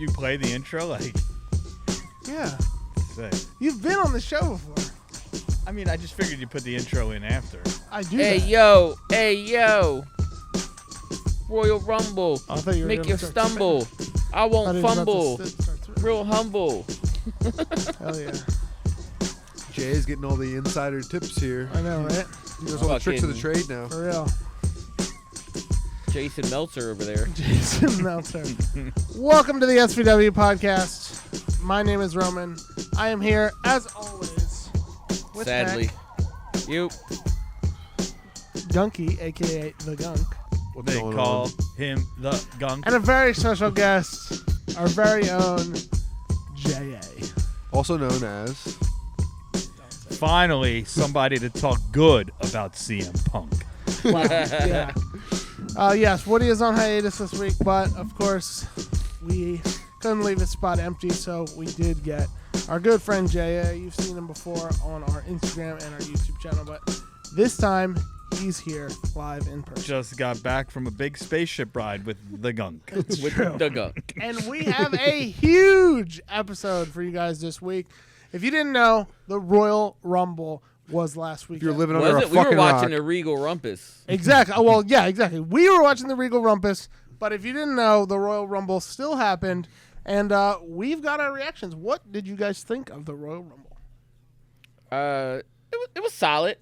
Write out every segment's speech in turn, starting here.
you play the intro? Like, Yeah. sick. You've been on the show before. I mean, I just figured you put the intro in after. I do Hey, that. yo. Royal Rumble. I thought you were Make gonna you start stumble. I Thought won't he was about to fumble. start through. Real humble. Hell yeah. Jay's getting all the insider tips here. I know, right? He knows all the tricks of the trade now. For real. Jason Meltzer over there. Jason Meltzer. Welcome to the SVW Podcast. My name is Roman. I am here, as always, with Sadly. You. Gunky, a.k.a. The Gunk. What's They going call on? him the Gunk. And a very special guest, our very own J.A. Also known as... Finally, somebody to talk good about CM Punk. Wow. Yeah. Yes, Woody is on hiatus this week, but of course, we couldn't leave his spot empty, so we did get our good friend J.A. You've seen him before on our Instagram and our YouTube channel, but this time, he's here live in person. Just got back from a big spaceship ride with the Gunk. It's With true. the gunk. And we have a huge episode for you guys this week. If you didn't know, the Royal Rumble was last week. If you're living under Was a it? We were fucking watching rock. the Regal Rumpus. Exactly. Oh, well, yeah, exactly. We were watching the Regal Rumpus, but if you didn't know, the Royal Rumble still happened, and we've got our reactions. What did you guys think of the Royal Rumble? It was solid.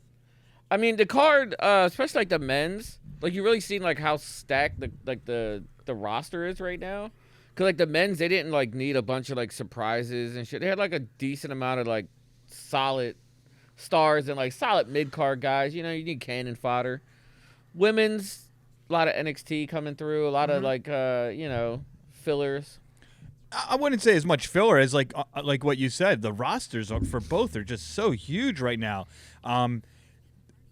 I mean, the card, especially like the men's, like you really seen like how stacked the roster is right now. Cause like the men's, they didn't like need a bunch of like surprises and shit. They had like a decent amount of like solid stars and like solid mid card guys. You know, you need cannon fodder. Women's, a lot of NXT coming through, a lot of like fillers. I wouldn't say as much filler as like what you said. The rosters for both are just so huge right now.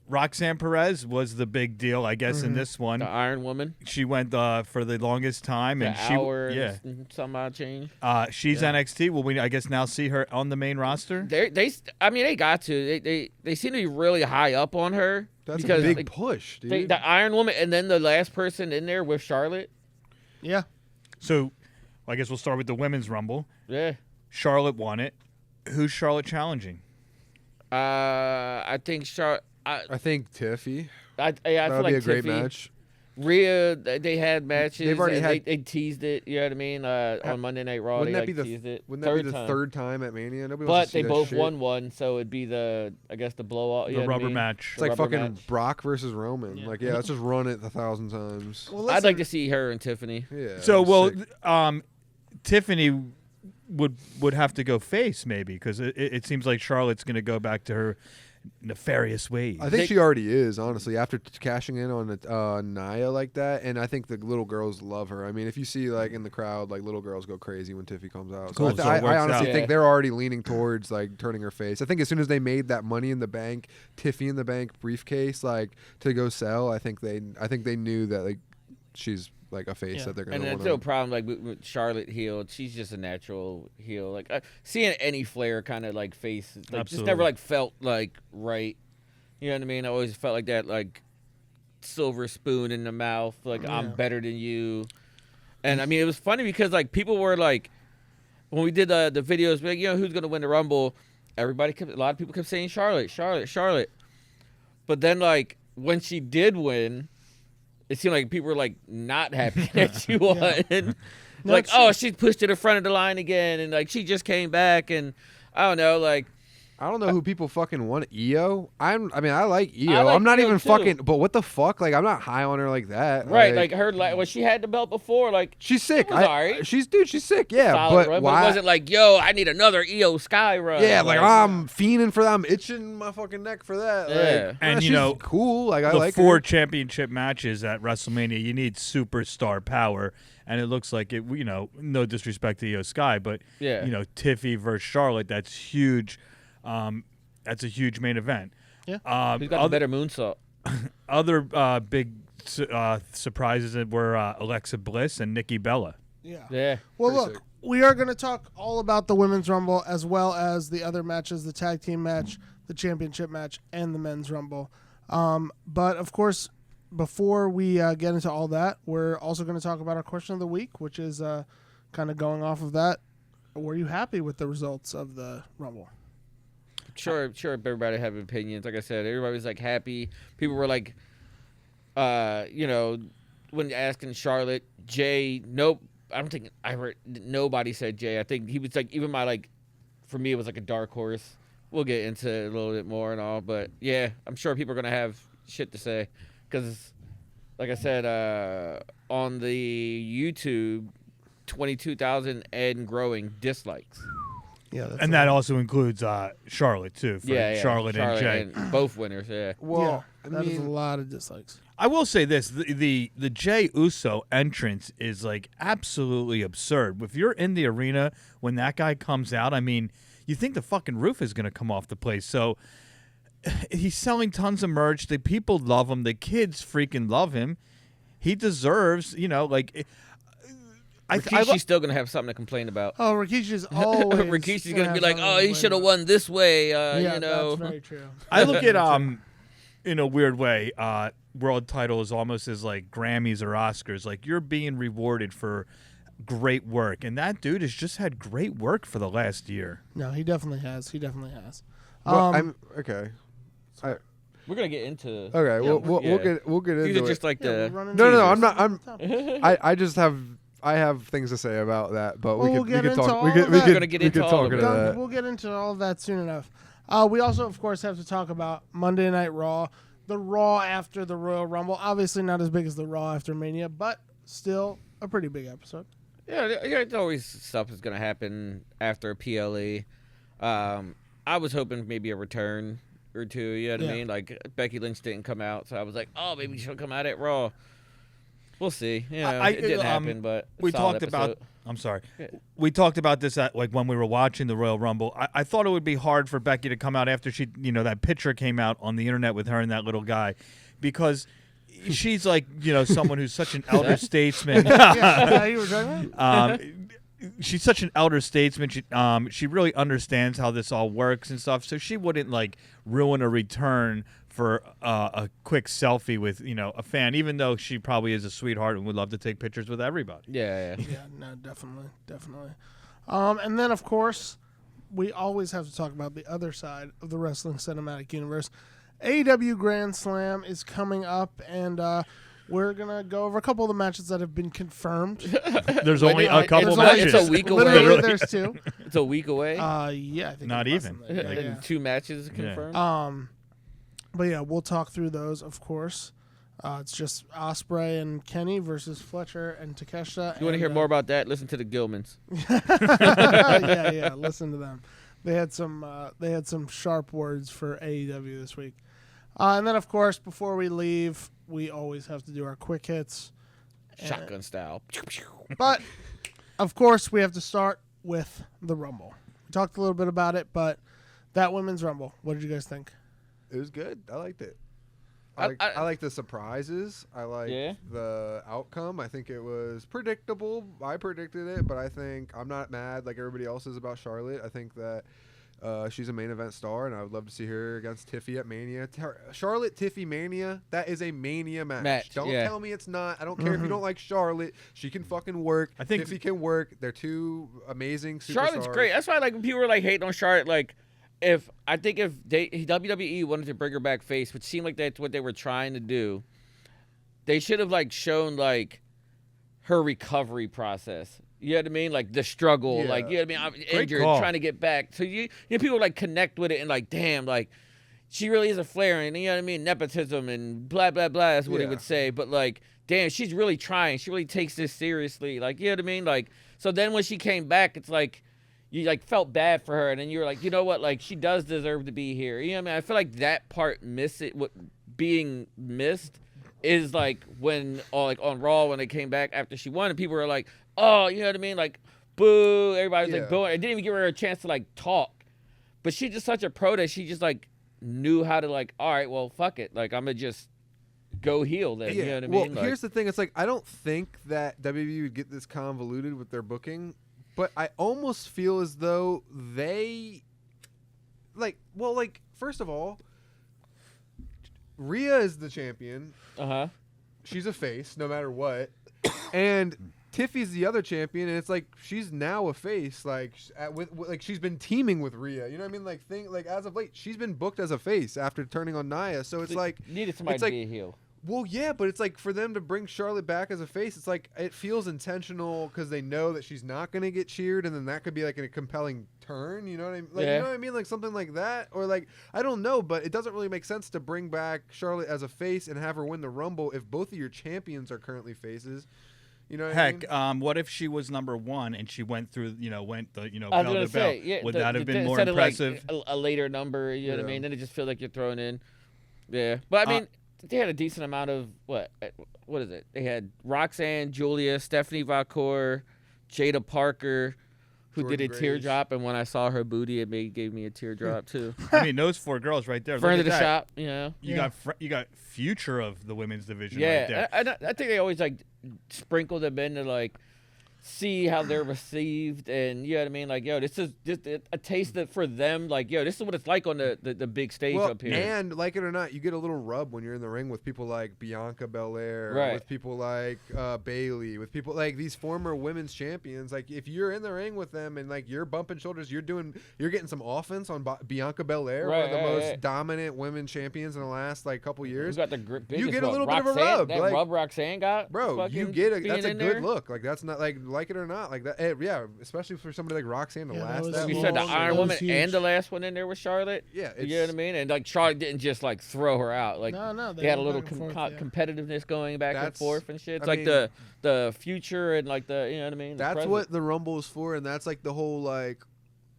Roxanne Perez was the big deal, I guess, in this one. The Iron Woman, She went for the longest time, and the hour and some odd change. she's NXT. Will we, I guess, now see her on the main roster? They got to. They seem to be really high up on her. That's because, a big like, push, dude. the Iron Woman, and then the last person in there with Charlotte. Yeah. So, I guess we'll start with the women's rumble. Yeah. Charlotte won it. Who's Charlotte challenging? I think Charlotte. I think Tiffy. I That feel would like be a great Tiffy. match. Rhea, they had matches. They've already and had- They teased it. You know what I mean? On Monday Night Raw, Wouldn't they that be teased it. Wouldn't that be the time. third time at Mania? Nobody wants But to see they that both shit. won one, so it'd be the blow off. The rubber match. It's like rubber fucking match. Brock versus Roman. Yeah. Like, yeah, let's just run it 1,000 times. Well, I'd like to see her and Tiffany. Yeah. So, well, sick. Tiffany would have to go face maybe because it seems like Charlotte's going to go back to her nefarious ways. I think she already is, honestly, after cashing in on Nia like that. And I think the little girls love her. I mean, if you see, like, in the crowd, like, little girls go crazy when Tiffy comes out. Cool, So so it I works honestly out. think they're already leaning towards, like, turning her face. I think as soon as they made that Money in the Bank, Tiffy in the Bank briefcase, like, to go sell, I think they knew that, like, she's like a face that they're gonna And want that's no problem. Like with Charlotte heel, she's just a natural heel. Like seeing any Flair kind of like face, like just never Absolutely. like felt like right. You know what I mean? I always felt like that, like silver spoon in the mouth. Like I'm better than you. And I mean, it was funny because like people were like, when we did the videos, like, you know, who's gonna win the Rumble? A lot of people kept saying Charlotte. But then like when she did win, it seemed like people were like not happy that she won. Like, oh, she pushed to the front of the line again, and like she just came back, and I don't know, like I don't know who people fucking want. Io? I mean, I like Io. I like I'm not Io even too. fucking. But what the fuck? Like, I'm not high on her like that. right, like her, like when she had the belt before, like she's sick. it was alright. She's sick. Yeah, solid but run, why? it wasn't like, yo, I need another Io Sky run. yeah, like I'm fiending for that. I'm itching my fucking neck for that. Yeah. Like, And, you she's know, cool. Like I the like 4 her. championship matches at WrestleMania, you need superstar power, and it looks like it. You know, no disrespect to Io Sky, but Yeah. you know, Tiffy versus Charlotte, that's huge. That's a huge main event. Yeah. Who's got the better moonsault? Other big surprises were Alexa Bliss and Nikki Bella. Yeah. Yeah. Well, Pretty look, sick. we are going to talk all about the Women's Rumble as well as the other matches, the tag team match, the championship match, and the Men's Rumble. But, of course, before we get into all that, we're also going to talk about our question of the week, which is kind of going off of that, were you happy with the results of the Rumble? Sure, everybody have opinions. Like I said, everybody was like happy. People were like, when asking Charlotte, Jay, nope. I don't think I heard nobody said Jay. I think he was like, even my like, for me, it was like a dark horse. We'll get into it a little bit more and all, but yeah, I'm sure people are gonna have shit to say because, like I said, on the YouTube, 22,000 and growing dislikes. Yeah, And that also includes Charlotte too. For Charlotte and Jay, and both winners. Yeah. Well, that is a lot of dislikes. I will say this: the Jay Uso entrance is like absolutely absurd. If you're in the arena when that guy comes out, I mean, you think the fucking roof is going to come off the place. So he's selling tons of merch. The people love him. The kids freaking love him. He deserves, Rikishi's still gonna have something to complain about. Oh, Rikishi's always. Rikishi's gonna be like, "Oh, he should have won this way." That's very true. I look at in a weird way, world title is almost as like Grammys or Oscars. Like you're being rewarded for great work, and that dude has just had great work for the last year. No, he definitely has. Well, I'm okay. We're gonna get into. Okay, we'll get These into are just it. like the. No, I'm not. I just have. I have things to say about that, but we could talk. We could talk into that. We'll get into all of that soon enough. We also, of course, have to talk about Monday Night Raw, the Raw after the Royal Rumble. Obviously, not as big as the Raw after Mania, but still a pretty big episode. Yeah, it's always stuff that's gonna happen after a PLE. I was hoping maybe a return or two. You know what I mean? Like Becky Lynch didn't come out, so I was like, oh, maybe she'll come out at Raw. We'll see. It didn't happen, but we talked about. I'm sorry. We talked about this at like when we were watching the Royal Rumble. I thought it would be hard for Becky to come out after she, that picture came out on the internet with her and that little guy, because she's like, someone who's such an elder statesman. You were talking about? She's such an elder statesman. She really understands how this all works and stuff. So she wouldn't like ruin a return for a quick selfie with a fan, even though she probably is a sweetheart and would love to take pictures with everybody. Yeah. No, definitely. And then of course we always have to talk about the other side of the wrestling cinematic universe. AEW Grand Slam is coming up, and we're gonna go over a couple of the matches that have been confirmed. There's only a couple matches. It's a week away. Literally, there's two. It's a week away. I think not even. Like 2 matches confirmed. But yeah, we'll talk through those, of course. It's just Ospreay and Kenny versus Fletcher and Takeshita. You want to hear more about that? Listen to the Gilmans. Yeah. Listen to them. They had some sharp words for AEW this week. And then, of course, before we leave, we always have to do our quick hits. Shotgun style. But, of course, we have to start with the Rumble. We talked a little bit about it, but that Women's Rumble, what did you guys think? It was good. I liked it. I like the surprises. I like the outcome. I think it was predictable. I predicted it, but I think I'm not mad like everybody else is about Charlotte. I think that she's a main event star, and I would love to see her against Tiffy at Mania. Charlotte Tiffy Mania, that is a Mania match. Don't tell me it's not. I don't care if you don't like Charlotte. She can fucking work. I think Tiffy can work. They're two amazing superstars. Charlotte's great. That's why like when people were like hating on Charlotte, like if WWE wanted to bring her back face, which seemed like that's what they were trying to do, they should have like shown like her recovery process. You know what I mean? Like the struggle, like you know what I mean? I'm injured, trying to get back. So you people like connect with it and like, damn, like she really is a Flair, and you know what I mean? Nepotism and blah blah blah. That's what he would say. But like, damn, she's really trying. She really takes this seriously. Like, you know what I mean? Like, so then when she came back, it's like you like felt bad for her, and then you were like, you know what? Like she does deserve to be here. You know what I mean? I feel like that part being missed is like when on Raw when they came back after she won, and people were like, oh, you know what I mean? Like, boo. Everybody was like booing. I didn't even give her a chance to like talk. But she's just such a pro that she just like knew how to like, all right, well, fuck it. Like, I'm gonna just go heel then. You know what I mean? Well, here's the thing. It's like, I don't think that WWE would get this convoluted with their booking, but I almost feel as though they first of all, Rhea is the champion. Uh-huh. She's a face no matter what. And Tiffy's the other champion, and it's like she's now a face. Like she's been teaming with Rhea. You know what I mean? Like as of late, she's been booked as a face after turning on Nia. So it's like needed somebody to be a heel. Well, yeah, but it's like for them to bring Charlotte back as a face, it's like it feels intentional because they know that she's not going to get cheered, and then that could be like a compelling turn. You know what I mean? Like, you know what I mean? Like something like that, or like I don't know, but it doesn't really make sense to bring back Charlotte as a face and have her win the Rumble if both of your champions are currently faces. You know what I mean? What if she was number 1 and she went through, bell to to bell? Would that have been more impressive? Like a later number, you know what I mean? Then it just feels like you're throwing in. Yeah, but I mean. They had a decent amount of what is it? They had Roxanne, Julia, Stephanie Valcour, Jada Parker, who Jordan did a teardrop, and when I saw her booty, it gave me a teardrop too. I mean, those 4 girls right there. Friend of the shop, you know. You got future of the women's division right there. I think they always like sprinkle them in to like see how they're received, and you know what I mean, like, yo, this is just a taste for them, like, yo, this is what it's like on the big stage up here. And like it or not, you get a little rub when you're in the ring with people like Bianca Belair, with people like Bayley, with people like these former women's champions. Like if you're in the ring with them and like you're bumping shoulders, you're getting some offense on Bianca Belair, one of the most dominant women champions in the last like couple years. You got the biggest, you get a little bit of a rub. That like, rub Roxanne got, bro. You get that's a good there. look. Like that's not like it or not, like that. Yeah, especially for somebody like Roxanne to last that long. You said the Iron Woman and the last one in there was Charlotte. Yeah, you know what I mean. And like Charlotte didn't just like throw her out. Like they had a little competitiveness going back and forth and shit. It's like the future and like the, you know what I mean. That's what the Rumble is for, and that's like the whole like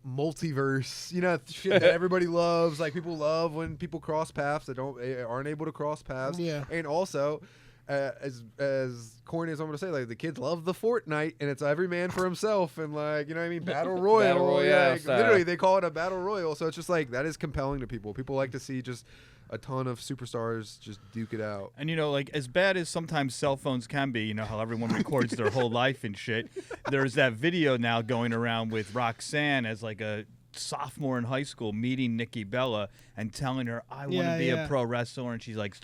multiverse, you know, shit that everybody loves. Like people love when people cross paths that aren't able to cross paths. Yeah, and also. As corny as I'm gonna say, like the kids love the Fortnite, and it's every man for himself, and like, you know what I mean, battle royal. Battle royale, like, literally they call it a battle royal. So it's just like that is compelling to people. People like to see just a ton of superstars just duke it out. And like as bad as sometimes cell phones can be, you know how everyone records their whole life and shit. There's that video now going around with Roxanne as like a sophomore in high school meeting Nikki Bella and telling her I want to be a pro wrestler, and she's like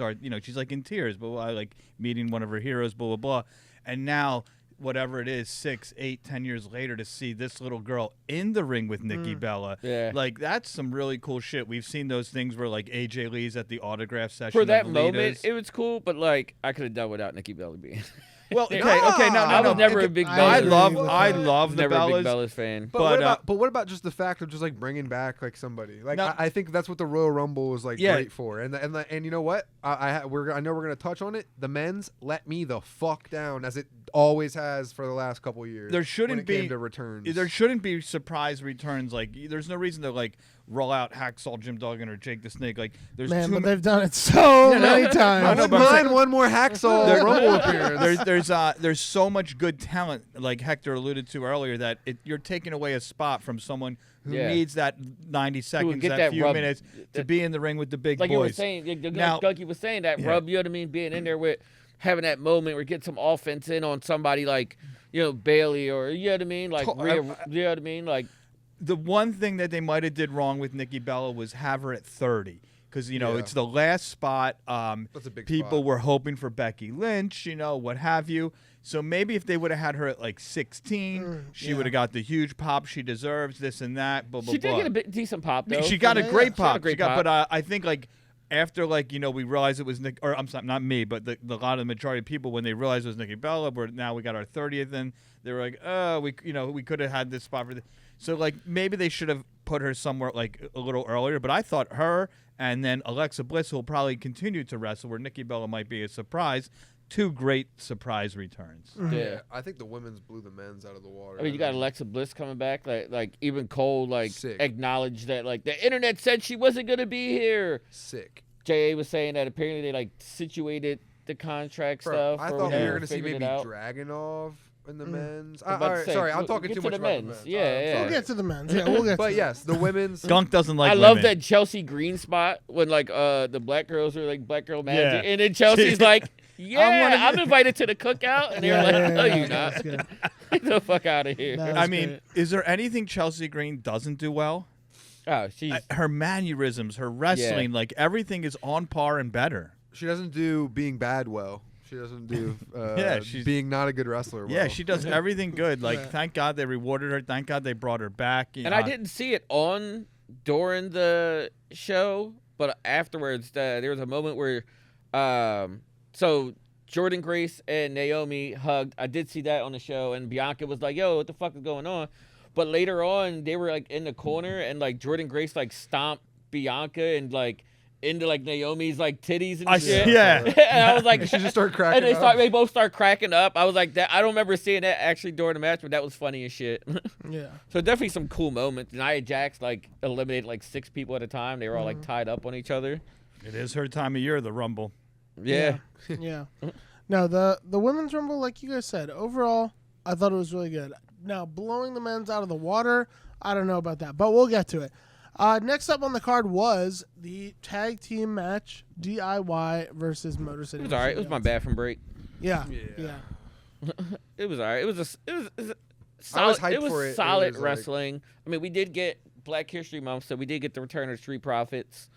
she's like in tears, but I like meeting one of her heroes, blah blah blah. And now whatever it is, 6, 8, 10 years later, to see this little girl in the ring with Nikki Bella, like that's some really cool shit. We've seen those things where like AJ Lee's at the autograph session for that moment. It was cool, but like I could have done without Nikki Bella being. Well, okay, no. I was never a big I love the never Bellas. A big Bellas fan. But what about just the fact of just like bringing back like somebody? Like I think that's what the Royal Rumble is like great for. And you know what? I know we're gonna touch on it. The men's let me the fuck down as it always has for the last couple of years. There shouldn't be returns. There shouldn't be surprise returns. Like there's no reason to like roll out Hacksaw Jim Duggan or Jake the Snake. Like there's but they've done it so many times. I wouldn't mind one more Hacksaw Rumble appearance. There's so much good talent, like Hector alluded to earlier, that you're taking away a spot from someone who needs that 90 seconds, that few minutes to be in the ring with the big like boys. You were saying, now, Gunky was saying that rub, you know what I mean, being in there with having that moment where you get some offense in on somebody like, you know, Bailey or, you know what I mean, like Rhea, you know what I mean, like. The one thing that they might have did wrong with Nikki Bella was have her at 30. Because, it's the last spot. That's a big people spot. were hoping for Becky Lynch, what have you. So maybe if they would have had her at like 16, she would have got the huge pop she deserves, this and that, blah, blah, blah. She did get a decent pop, though. She got a great pop. But I think like after like, we realized it was Nick, or I'm sorry, not me, but the lot of the majority of people, when they realized it was Nikki Bella, now we got our 30th, and they were like, oh, we could have had this spot for this. So like maybe they should have put her somewhere like a little earlier. But I thought her and then Alexa Bliss, who will probably continue to wrestle, where Nikki Bella might be a surprise. 2 great surprise returns. Yeah, I think the women's blew the men's out of the water. I mean, you got Alexa Bliss coming back. Like even Cole acknowledged that like the internet said she wasn't gonna be here. Sick. JA was saying that apparently they like situated the contract stuff. I thought we were gonna see maybe Dragunov in the men's. All right, sorry, I'm talking too much about the men's. Yeah. We'll get to the men's. Yeah, we'll get. But yes, the women's. Gunk doesn't like. I love that Chelsea Green spot when like the black girls are like black girl magic, and then Chelsea's like, I'm invited to the cookout, and they're like, no, you're not. Get the fuck out of here. I mean, is there anything Chelsea Green doesn't do well? Oh, she's her mannerisms, her wrestling, like everything is on par and better. She doesn't do being bad well. She doesn't do she's being not a good wrestler. Well. Yeah, she does everything good. Like, thank God they rewarded her. Thank God they brought her back. And I didn't see it on during the show, but afterwards there was a moment where, so Jordan Grace and Naomi hugged. I did see that on the show, and Bianca was like, "Yo, what the fuck is going on?" But later on, they were like in the corner, and like Jordan Grace like stomped Bianca and like into like Naomi's like titties and shit. Yeah. And I was like, she just started cracking and they both start cracking up. I was like, that. I don't remember seeing that actually during the match, but that was funny as shit. Yeah. So definitely some cool moments. Nia Jax like eliminated like 6 people at a time. They were all like tied up on each other. It is her time of year, the Rumble. Yeah. Yeah. No, the women's Rumble, like you guys said, overall, I thought it was really good. Now, blowing the men's out of the water, I don't know about that, but we'll get to it. Next up on the card was the tag team match, DIY versus Motor City. It was all right. It was my bathroom break. Yeah. It was all right. It was solid. I was hyped it was for it. solid It was wrestling. I mean, we did get Black History Month, so we did get the return of Street Profits.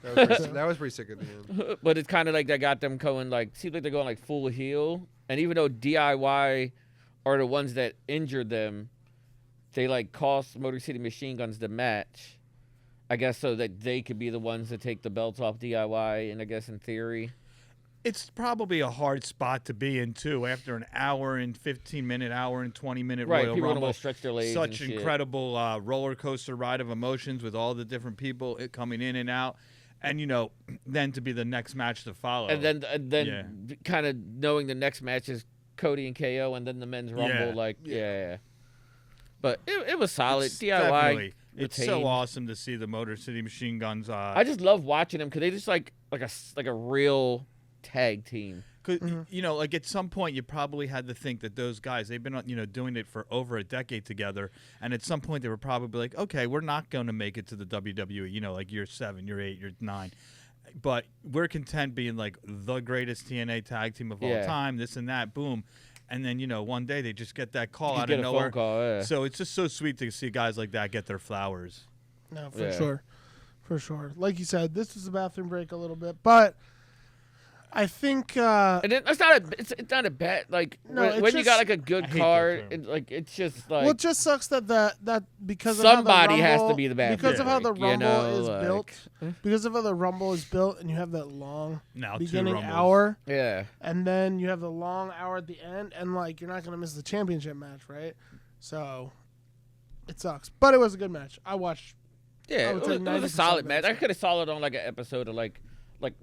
That was pretty sick at the end. But it's kind of like that got them going, like, seems like they're going like full heel. And even though DIY are the ones that injured them, they like cost Motor City Machine Guns the match. I guess so that they could be the ones that take the belts off DIY, and I guess in theory. It's probably a hard spot to be in, too, after an hour and 15-minute, hour and 20-minute Right, Royal people don't Rumble. want to stretch their legs. Such and shit. incredible roller coaster ride of emotions with all the different people coming in and out. And, you know, then to be the next match to follow. And then kind of knowing the next match is Cody and KO, and then the men's Rumble. Yeah. But it was solid. It's DIY. definitely. It's so retained. awesome to see the Motor City Machine Guns. I just love watching them because they just like a real tag team. Cause, you know, like at some point you probably had to think that those guys, they've been, you know, doing it for over a decade together. And at some point they were probably like, okay, we're not going to make it to the WWE, you know, like year 7, year 8, year 9. But we're content being like the greatest TNA tag team of all time, this and that, boom. And then, you know, one day they just get that call out of nowhere. Phone call, yeah. So it's just so sweet to see guys like that get their flowers. No, for sure. Like you said, this was a bathroom break a little bit, but I think and it's not a bad like no, when you got like a good card, it's just like well, it just sucks that because somebody of how the Rumble, has to be the bathroom because of how the break, Rumble is built, because of how the Rumble is built, and you have that long Now beginning hour, and then you have the long hour at the end, and like you're not gonna miss the championship match, right? So it sucks, but it was a good match. I watched. Yeah, it was a solid match. I could have saw it on like an episode of like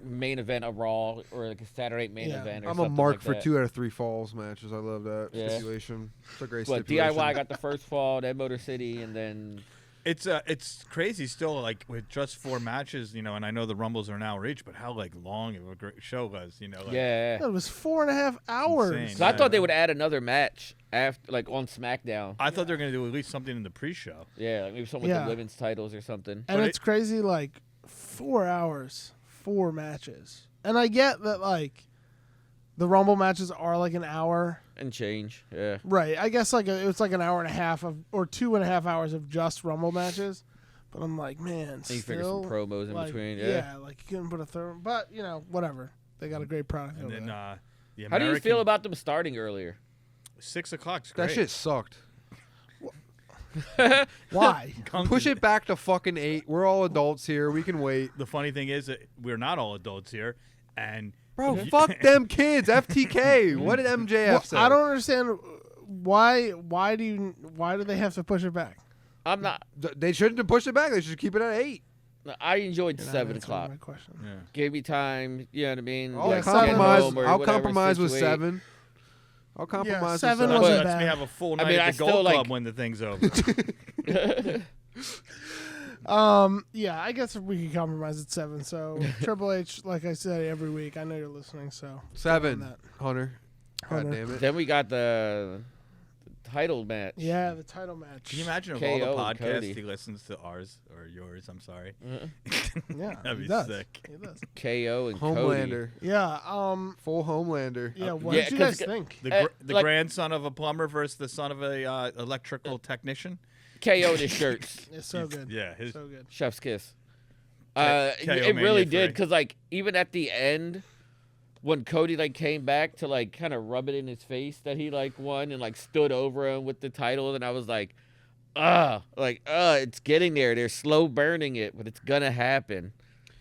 main event of Raw or like a Saturday main event. Or I'm something a mark like for that. 2 out of 3 falls matches. I love that stipulation. It's a great stipulation. DIY got the first fall, then Motor City, and then it's crazy still, like with just 4 matches, you know. And I know the Rumbles are an hour each, but how like long of a great show was, you know. Like, it was 4.5 hours. Insane. So I thought they would add another match after, like on SmackDown. I thought they were gonna do at least something in the pre-show. Yeah, like maybe something with the women's titles or something. And it's crazy, like 4 hours, 4 matches. And I get that, like, the Rumble matches are like an hour. And change, yeah. Right. I guess like it's like an hour and a half or 2.5 hours of just Rumble matches. But I'm like, man, and still. You figure some promos in between, Yeah, like you couldn't put a third. But, you know, whatever. They got a great product And over then there. How do you feel about them starting earlier? 6 o'clock's great. That shit sucked. Why? Push it back to fucking 8. We're all adults here. We can wait. The funny thing is that we're not all adults here, and bro, fuck them kids. FTK. What did MJF say? I don't understand why. Why do they have to push it back? I'm not. They shouldn't have pushed it back. They should keep it at 8. I enjoyed You're not 7 answering o'clock. my question. yeah. Gave me time. You know what I mean? I'll Yeah, compromise. home or I'll whatever compromise with situation. 7. I'll compromise 7 That wasn't lets bad. me have a full night I mean, at I the still Gold like- Club when the thing's over. Yeah, I guess we could compromise at 7. So Triple H, like I said every week, I know you're listening. So 7. that. Hunter. God damn it. Then we got the title match. Yeah, the title match. Can you imagine of KO all the and podcasts Cody. he listens to ours or yours? I'm sorry. Yeah, That'd he be does. sick. He does. KO and Homelander. Yeah. Full Homelander. Yeah. What Yeah, did you 'cause- guys think? The like- grandson of a plumber versus the son of a electrical technician. Cody. KO the shirts. It's so good. Yeah, his So good. Chef's kiss. KO it really Mania did 3. because like even at the end, when Cody like came back to like kind of rub it in his face that he like won and like stood over him with the title, and I was like, it's getting there. They're slow burning it, but it's gonna happen.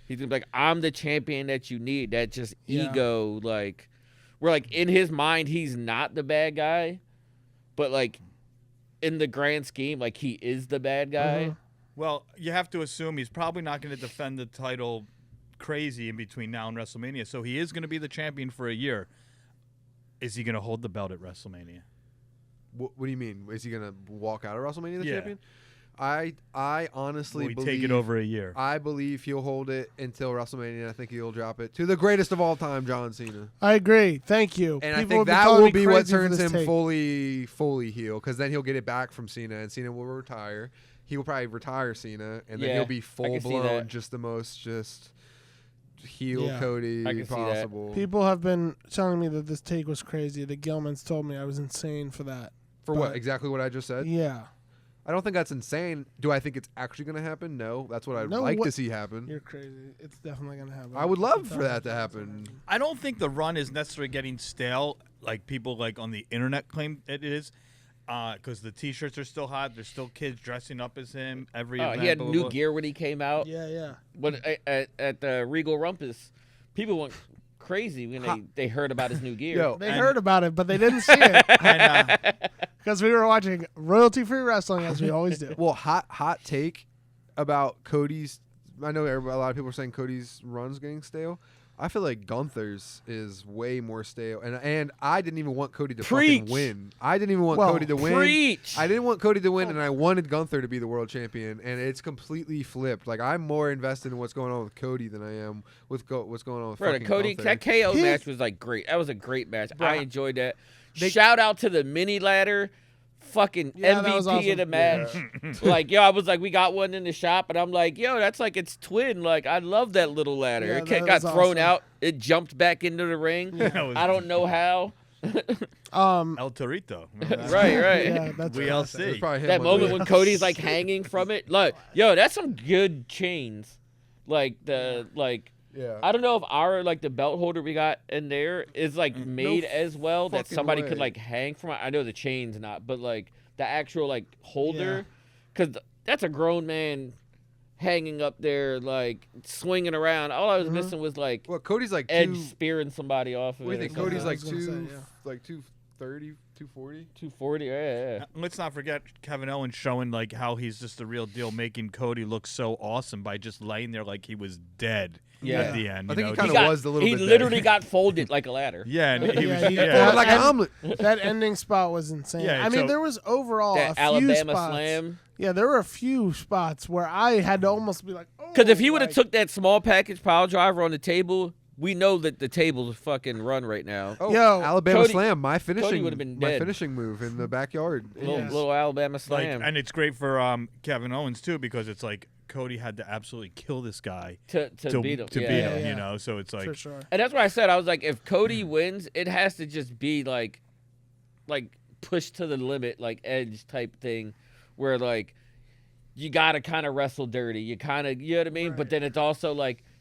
He's gonna be like, I'm the champion that you need. That just ego, like, where like in his mind he's not the bad guy, but like in the grand scheme, like he is the bad guy. Mm-hmm. Well, you have to assume he's probably not going to defend the title crazy in between now and WrestleMania, so he is going to be the champion for a year. Is he going to hold the belt at WrestleMania? What do you mean? Is he going to walk out of WrestleMania the champion? I honestly Will he believe take it over a year. I believe he'll hold it until WrestleMania. I think he'll drop it to the greatest of all time, John Cena. I agree. Thank you. And People I think that will be what turns him fully heel, because then he'll get it back from Cena, and Cena will retire. He will probably retire Cena, and then he'll be full blown, just the most heel Cody possible. People have been telling me that this take was crazy. The Gilmans told me I was insane for that. For what? Exactly what I just said? Yeah. I don't think that's insane. Do I think it's actually going to happen? No. That's what I'd like to see happen. You're crazy. It's definitely going to happen. I would love for that to happen. I don't think the run is necessarily getting stale, like people like on the internet claim it is, because the T-shirts are still hot. There's still kids dressing up as him every event. He had new gear when he came out. Yeah. When at the Regal Rumpus, people went crazy when they heard about his new gear. They heard about it, but they didn't see it. Because we were watching royalty-free wrestling, as we always do. Well, hot take about Cody's. I know a lot of people are saying Cody's run's getting stale. I feel like Gunther's is way more stale, and I didn't even want Cody to fucking win. I didn't even want Cody to win. I didn't want Cody to win, and I wanted Gunther to be the world champion, and it's completely flipped. Like, I'm more invested in what's going on with Cody than I am with what's going on with fucking Cody. Gunther. That KO match was like great. That was a great match. I enjoyed that. Shout out to the mini ladder. Fucking MVP awesome. Of the match. Yeah. Like, I was like, we got one in the shop, and I'm like, that's like its twin. Like, I love that little ladder. It got thrown out. It jumped back into the ring. Yeah. I don't know how. El Torito. Right. Yeah, that's WLC. That moment when Cody's like hanging from it. Like, that's some good chains. Like I don't know if our the belt holder we got in there is made as well that somebody could hang from it. I know the chain's not, but the actual holder, because that's a grown man hanging up there swinging around. All I was missing was Cody's Edge spearing somebody off of it. What do you think? Cody's 230, 240? 240, yeah. Let's not forget Kevin Owens showing how he's just the real deal, making Cody look so awesome by just laying there like he was dead at the end. I think he kind of was a little bit He literally got folded like a ladder. Yeah, and he was like an omelet. That ending spot was insane. I mean, there was overall that a few Alabama spots. Slam. Yeah, there were a few spots where I had to almost be like, oh. Because if he would have took that small package pile driver on the table, we know that the table's fucking run right now. Oh, Alabama Slam, my finishing move in the backyard. Little Alabama Slam. And it's great for Kevin Owens, too, because it's Cody had to absolutely kill this guy to beat him. You know? So it's For sure. And that's why I said, I was like, if Cody wins, it has to just be like pushed to the limit, Edge type thing, where you got to kind of wrestle dirty. You kind of, you know what I mean? Right. But then it's also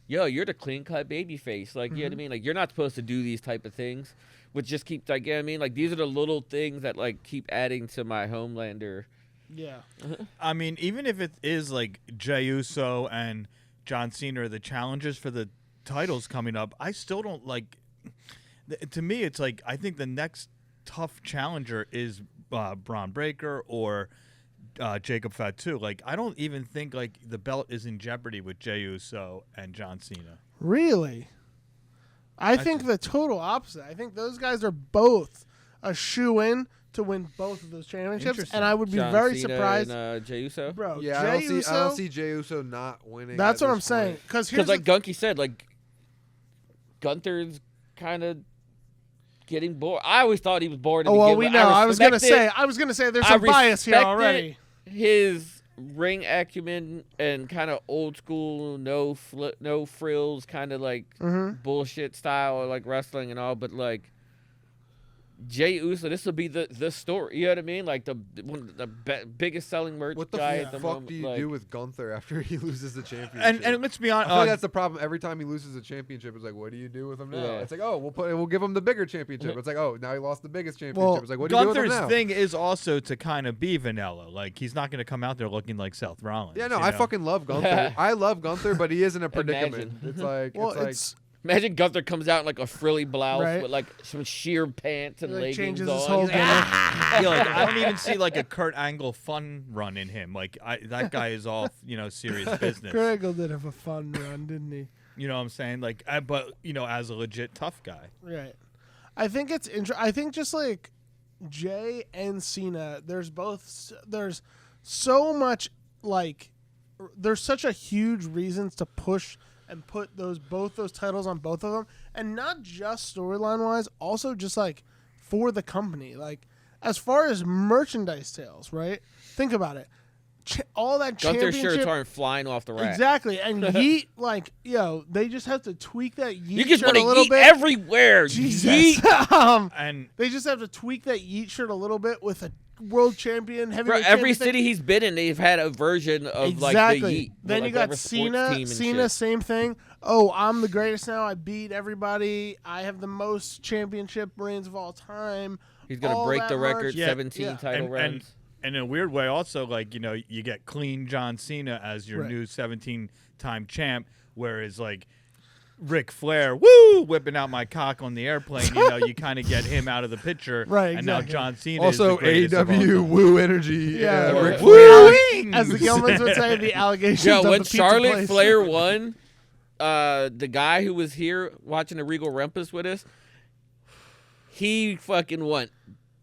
you're the clean cut baby face. You know what I mean? You're not supposed to do these type of things, which just keep you know what I mean? These are the little things that keep adding to my Homelander. Yeah. I mean, even if it is Jey Uso and John Cena are the challengers for the titles coming up, I still don't to me, it's I think the next tough challenger is Braun Breaker or Jacob Fatu. I don't even think the belt is in jeopardy with Jey Uso and John Cena. Really? I think the total opposite. I think those guys are both a shoe-in to win both of those championships, and I would be very Cena surprised. And, Jey Uso? Bro, yeah, Jey Uso, I don't see Jey Uso not winning. That's what I'm saying. Because Gunky said, Gunther's kind of getting bored. I always thought he was bored. We know. I was gonna say there's some bias here already. His ring acumen and kind of old school, no frills, kind of bullshit style, wrestling and all. But Jey Uso, this will be the story. You know what I mean? Like the biggest selling merch what the guy at the fuck moment. do you do with Gunther after he loses the championship? And let's be honest, I feel like that's the problem. Every time he loses a championship, it's like, what do you do with him now? Yeah. It's like, oh, we'll give him the bigger championship. It's like, oh, now he lost the biggest championship. It's like, what do you do with him Gunther's now? thing is also to kind of be vanilla. Like he's not going to come out there looking like Seth Rollins. Yeah, no, I fucking love Gunther. I love Gunther, but he is in a predicament. Imagine. It's like, Well, Imagine Gunther comes out in like a frilly blouse Right. with like some sheer pants and Like, leggings changes on. his whole He's like, gimmick. Yeah, like, I don't even see like a Kurt Angle fun run in him. Like that guy is all serious business. Kurt Angle did have a fun run, didn't he? You know what I'm saying? Like, but as a legit tough guy. Right. I think it's I think just like Jay and Cena, there's so much like there's such a huge reasons to push and put both those titles on both of them, and not just storyline wise, also just like for the company. Like as far as merchandise sales, right? Think about it. All that Gunther championship shirts aren't flying off the rack. exactly, and Yeet they just have to tweak that Yeet You just shirt want a to little eat bit. everywhere. Jesus. Yeet. And They just have to tweak that Yeet shirt a little bit with a world champion Bro, heavyweight every champion city he's been in, they've had a version of exactly. like the Yeet. Then like you got whatever sports Cena. team and Cena, shit. same thing. Oh, I'm the greatest now. I beat everybody. I have the most championship reigns of all time. He's gonna all break that the record, merch. 17 Yeah. title runs. And in a weird way, also, like, you get clean John Cena as your Right. new 17-time champ, whereas, like, Ric Flair, woo, whipping out my cock on the airplane, you kind of get him out of the picture. Right, And now exactly. John Cena also is the greatest of all AEW time. woo energy. Yeah. Ric Woo Flair. wings! As the Gilmans would say, the allegations Yo, of when the pizza Charlotte place. Flair won, the guy who was here watching the Regal Rumpus with us, he fucking went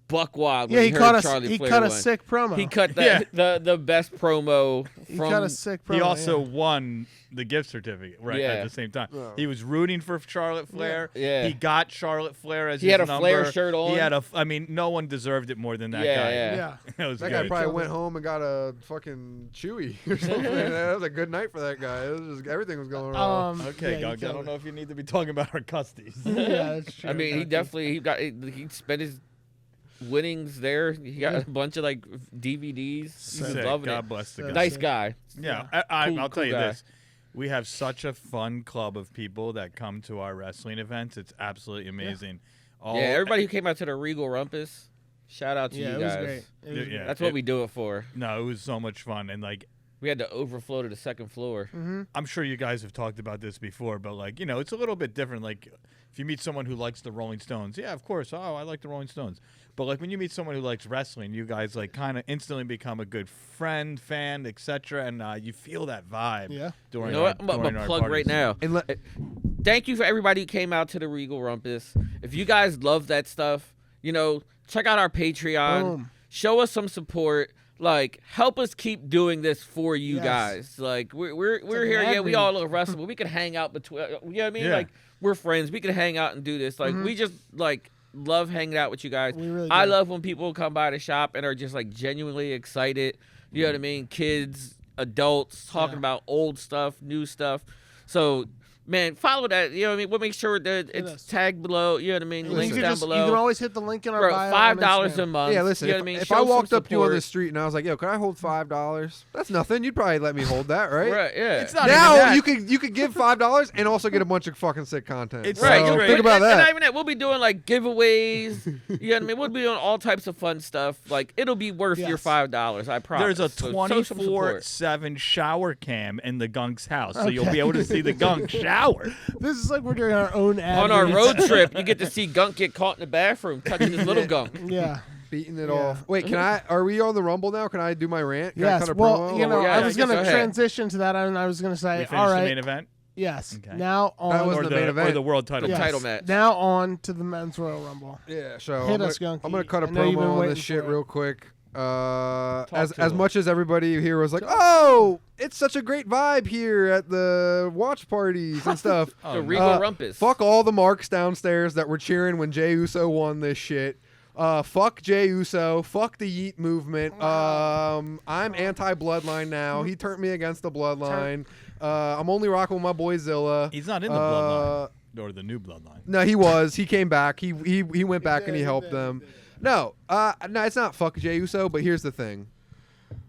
buck wild when Yeah, he heard Charlie Flair cut won. a sick promo. He cut the best promo He from cut a sick promo. He also yeah. won the gift certificate at Yeah. the same time. Oh. He was rooting for Charlotte Flair. Yeah. He got Charlotte Flair as He his had a number. Flair shirt on. He had no one deserved it more than that Yeah, guy. yeah. Yeah. That was That good. guy probably killed went it. home and got a fucking Chewy or something. That was a good night for that guy. It was just, everything was going wrong. Okay, yeah, Gunk, I don't know if you need to be talking about our custies. Yeah, that's true. I mean, he spent his winnings there. He got a bunch of like DVDs. He was Sick. loving God it. bless the guy. Nice guy. Yeah, Cool- I'll tell cool you guy. this. We have such a fun club of people that come to our wrestling events. It's absolutely amazing. Yeah, everybody who came out to the Regal Rumpus, shout out to yeah, you it was guys. great. It was Yeah. That's what we do it for. No, it was so much fun. And, like, We had to overflow to the second floor. I'm sure you guys have talked about this before, but, like, it's a little bit different. Like, if you meet someone who likes the Rolling Stones, yeah, of course. Oh, I like the Rolling Stones. But, like, when you meet someone who likes wrestling, you guys, like, kind of instantly become a good friend, fan, etc., and you feel that vibe. Yeah. During You know our, what? I'm during gonna our plug right parties. now. And Thank you for everybody who came out to the Regal Rumpus. If you guys love that stuff, check out our Patreon. Boom. Show us some support. Like, help us keep doing this for you Yes. guys. Like, we're like here. an Yeah, we admin. all love wrestling, but we can hang out between. You know what I mean? Yeah. Like, we're friends. We can hang out and do this. Like, we just like love hanging out with you guys. We really I do. love when people come by the shop and are just like genuinely excited. You know what I mean? Kids, adults talking Yeah. about old stuff, new stuff. So, man, follow that. You know what I mean? We'll make sure that it's us. tagged below. You know what I mean? You Links can down just- below. You can always hit the link in our Bro, bio. on $5 a Instagram. month. yeah, listen. You know what I mean? If Show I some walked up to you on the support. street and I was like, "Yo, can I hold $5?" That's nothing. You'd probably let me hold that, right? Right, yeah. It's not Now even that. you could give $5 and also get a bunch of fucking sick content. It's Right, So, you're think about and that. not even that. We'll be doing like giveaways. You know what I mean? We'll be doing all types of fun stuff. Like, it'll be worth your Yes. $5. I promise. There's a So show some support. 24/7 shower cam in the Gunk's house, so you'll be able to see the Gunk shower. This is like we're doing our own ad. On our reads. road trip, you get to see Gunk get caught in the bathroom touching his little Gunk. Yeah. Beating it Yeah. off. Wait, are we on the Rumble now? Can I do my rant? Can I Yes. cut a Well, promo? you know, yeah, I I was guess going go to ahead. transition to that, and I was going to We say, finished all the right, main event. yes. Okay. Now on. That was Or the main or event. the world title. yes. title match. Now on to the men's Royal Rumble. Yeah, so Hit I'm us, gonna, Gunky. I'm gonna cut a I know you've promo been on waiting this shit for it. real quick. As to 'em. much as everybody here was like, "Oh, it's such a great vibe here at the watch parties and stuff." The Regal Rumpus. Fuck all the marks downstairs that were cheering when Jey Uso won this shit. Fuck Jey Uso. Fuck the Yeet movement. I'm anti-bloodline now. He turned me against the bloodline. I'm only rocking with my boy Zilla. He's not in the bloodline. or the new bloodline. No, he was. He came back. He went back and he helped them. No, it's not fuck Jey Uso, but here's the thing.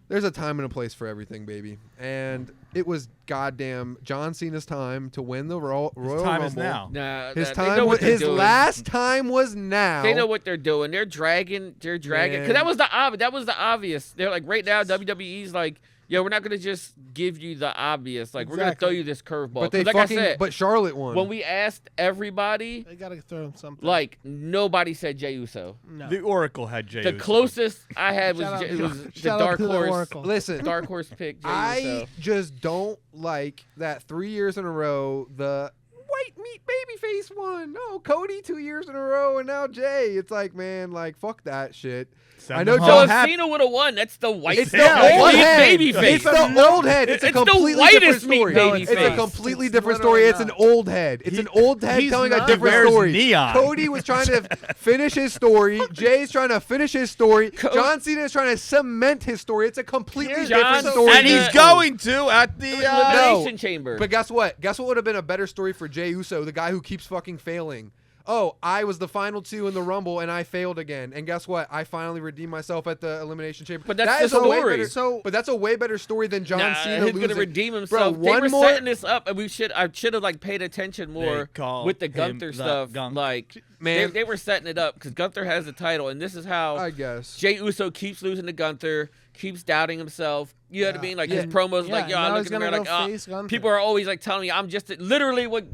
There's a time and a place for everything, baby. And it was goddamn John Cena's time to win the Royal Rumble. His time is now. Nah, his last time was now. They know what they're doing. They're dragging. Because that was the obvious. They're like, right now, WWE's like, yo, we're not going to just give you the obvious. Like, we're going to throw you this curveball. But I said, but Charlotte won. When we asked everybody, they got to throw him something. Like, nobody said Jey Uso. No. The Oracle had Jey Uso. The closest I had was the dark horse. Listen, dark horse pick, Jey I Uso. just don't like that 3 years in a row, the white meat babyface won. Oh, Cody 2 years in a row, and now Jay. It's like, man, like, fuck that shit. I know so if Cena would have won, that's the white. It's the old head. Baby face. It's the old head. It's a completely different story. It's a completely different story. It's an old head. It's an old head telling a different story. Neon. Cody was trying to finish his story. Jay's trying to finish his story. John Cena is trying to cement his story. It's a completely different story. And he's going to at the Elimination Chamber. But guess what? Guess what would have been a better story for Jey Uso, the guy who keeps fucking failing? Oh, I was the final two in the Rumble, and I failed again. And guess what? I finally redeemed myself at the Elimination Chamber. But that's the story. But that's a way better story than John Cena losing. He's going to redeem himself. Bro, they were setting this up, and I should have like paid attention more with the Gunther stuff. Like, man, they were setting it up because Gunther has the title, and this is how I guess Jey Uso keeps losing to Gunther, keeps doubting himself. You know what I mean? Like his promos, like, yo, I look at me like, people are always like telling me I'm just literally what,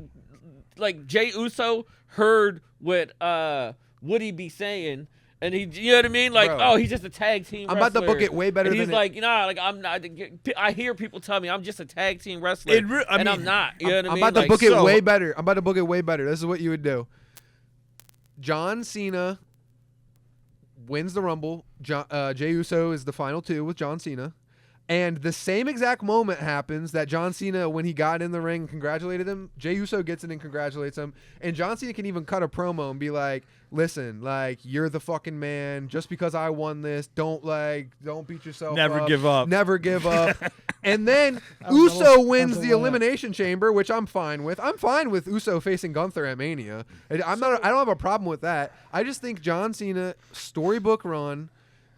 like Jey Uso heard what Woody be saying, and he, you know what I mean? Like, bro, he's just a tag team wrestler. I'm about to book it way better than he's like, like, I'm not. I hear people tell me I'm just a tag team wrestler, and I'm not. You know what I mean? I'm about to book it way better. I'm about to book it way better. This is what you would do. John Cena wins the Rumble. Jey Uso is the final two with John Cena. And the same exact moment happens that John Cena, when he got in the ring and congratulated him, Jey Uso gets in and congratulates him. And John Cena can even cut a promo and be like, listen, like, you're the fucking man. Just because I won this, don't beat yourself Never up. give up. Never give up. And then Uso wins the Elimination Chamber, which I'm fine with. I'm fine with Uso facing Gunther at Mania. I don't have a problem with that. I just think John Cena, storybook run,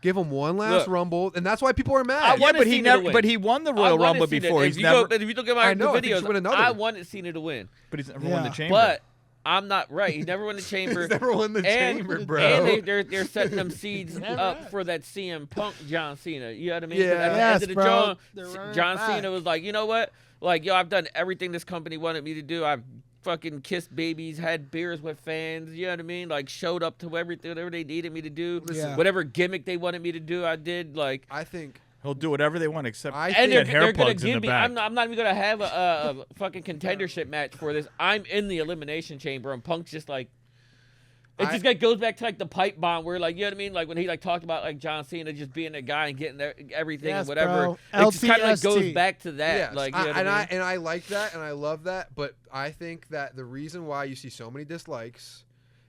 give him one last Rumble, and that's why people are mad. But he won the Royal Rumble before. If you look at my videos, I wanted Cena to win. But he's never won the Chamber. But I'm not right. He never won the Chamber. He's never won the Chamber, bro. And they're setting them seeds up for that CM Punk John Cena. You know what I mean? Yeah. At the end of the John Cena was like, you know what? Like, yo, I've done everything this company wanted me to do. I've fucking kissed babies, had beers with fans, you know what I mean? Like, showed up to everything, whatever they needed me to do. Whatever gimmick they wanted me to do, I did. Like, I think he'll do whatever they want except they're hair gonna plugs in give the me. back. I'm not even gonna have a fucking contendership match for this. I'm in the Elimination Chamber, and Punk's just like. It just goes back to like the pipe bomb where, like, you know what I mean, like when he like talked about like John Cena just being a guy and getting everything and whatever. Bro. It just kind of like goes back to that. Yes. Like, you know what I mean? I like that and I love that, but I think that the reason why you see so many dislikes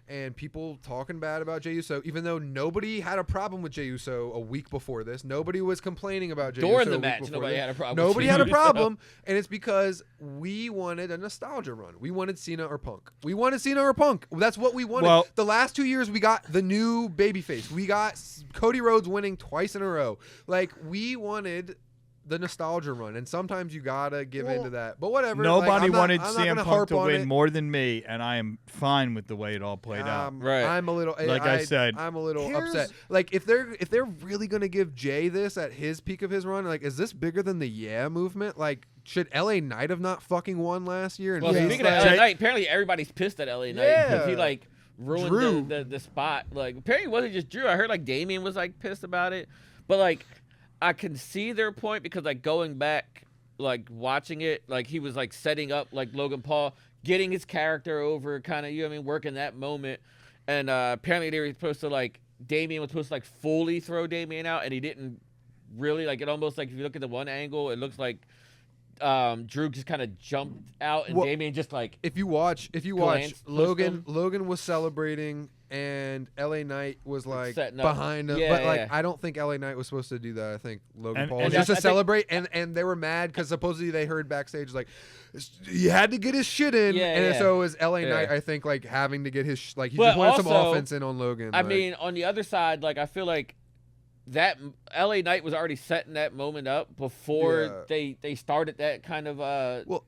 and people talking bad about Jey Uso, even though nobody had a problem with Jey Uso a week before this, nobody was complaining about Jey Uso during the match. Nobody had a problem. Nobody had a problem, and it's because we wanted a nostalgia run. We wanted Cena or Punk. We wanted Cena or Punk. That's what we wanted. Well, the last 2 years, we got the new babyface. We got Cody Rhodes winning twice in a row. Like, we wanted the nostalgia run, and sometimes you gotta give into that. But whatever. Nobody wanted I'm CM not Punk to win it. more than me, and I am fine with the way it all played out. Right. I'm a little. I said, I'm a little upset. Like, if they're really gonna give Jay this at his peak of his run, like, is this bigger than the movement? Like, should LA Knight have not fucking won last year? And well, speaking of LA Knight, apparently everybody's pissed at LA Knight because he like ruined the spot. Like, apparently it wasn't just Drew. I heard like Damian was like pissed about it, but like. I can see their point because, like, going back, like, watching it, like, he was, like, setting up, like, Logan Paul, getting his character over, kind of, you know what I mean, working that moment. And apparently they were supposed to, like, Damian was supposed to, like, fully throw Damian out, and he didn't really, like, it almost, like, if you look at the one angle, it looks like Drew just kind of jumped out, and Damian just like. If you watch, Logan was celebrating, and LA Knight was like behind him. But like, I don't think LA Knight was supposed to do that. I think Logan Paul was just to celebrate, and they were mad because supposedly they heard backstage like he had to get his shit in, and so it was LA Knight. I think like having to get his he just wanted some offense in on Logan. I mean, on the other side, like I feel like. That LA Knight was already setting that moment up before they started that kind of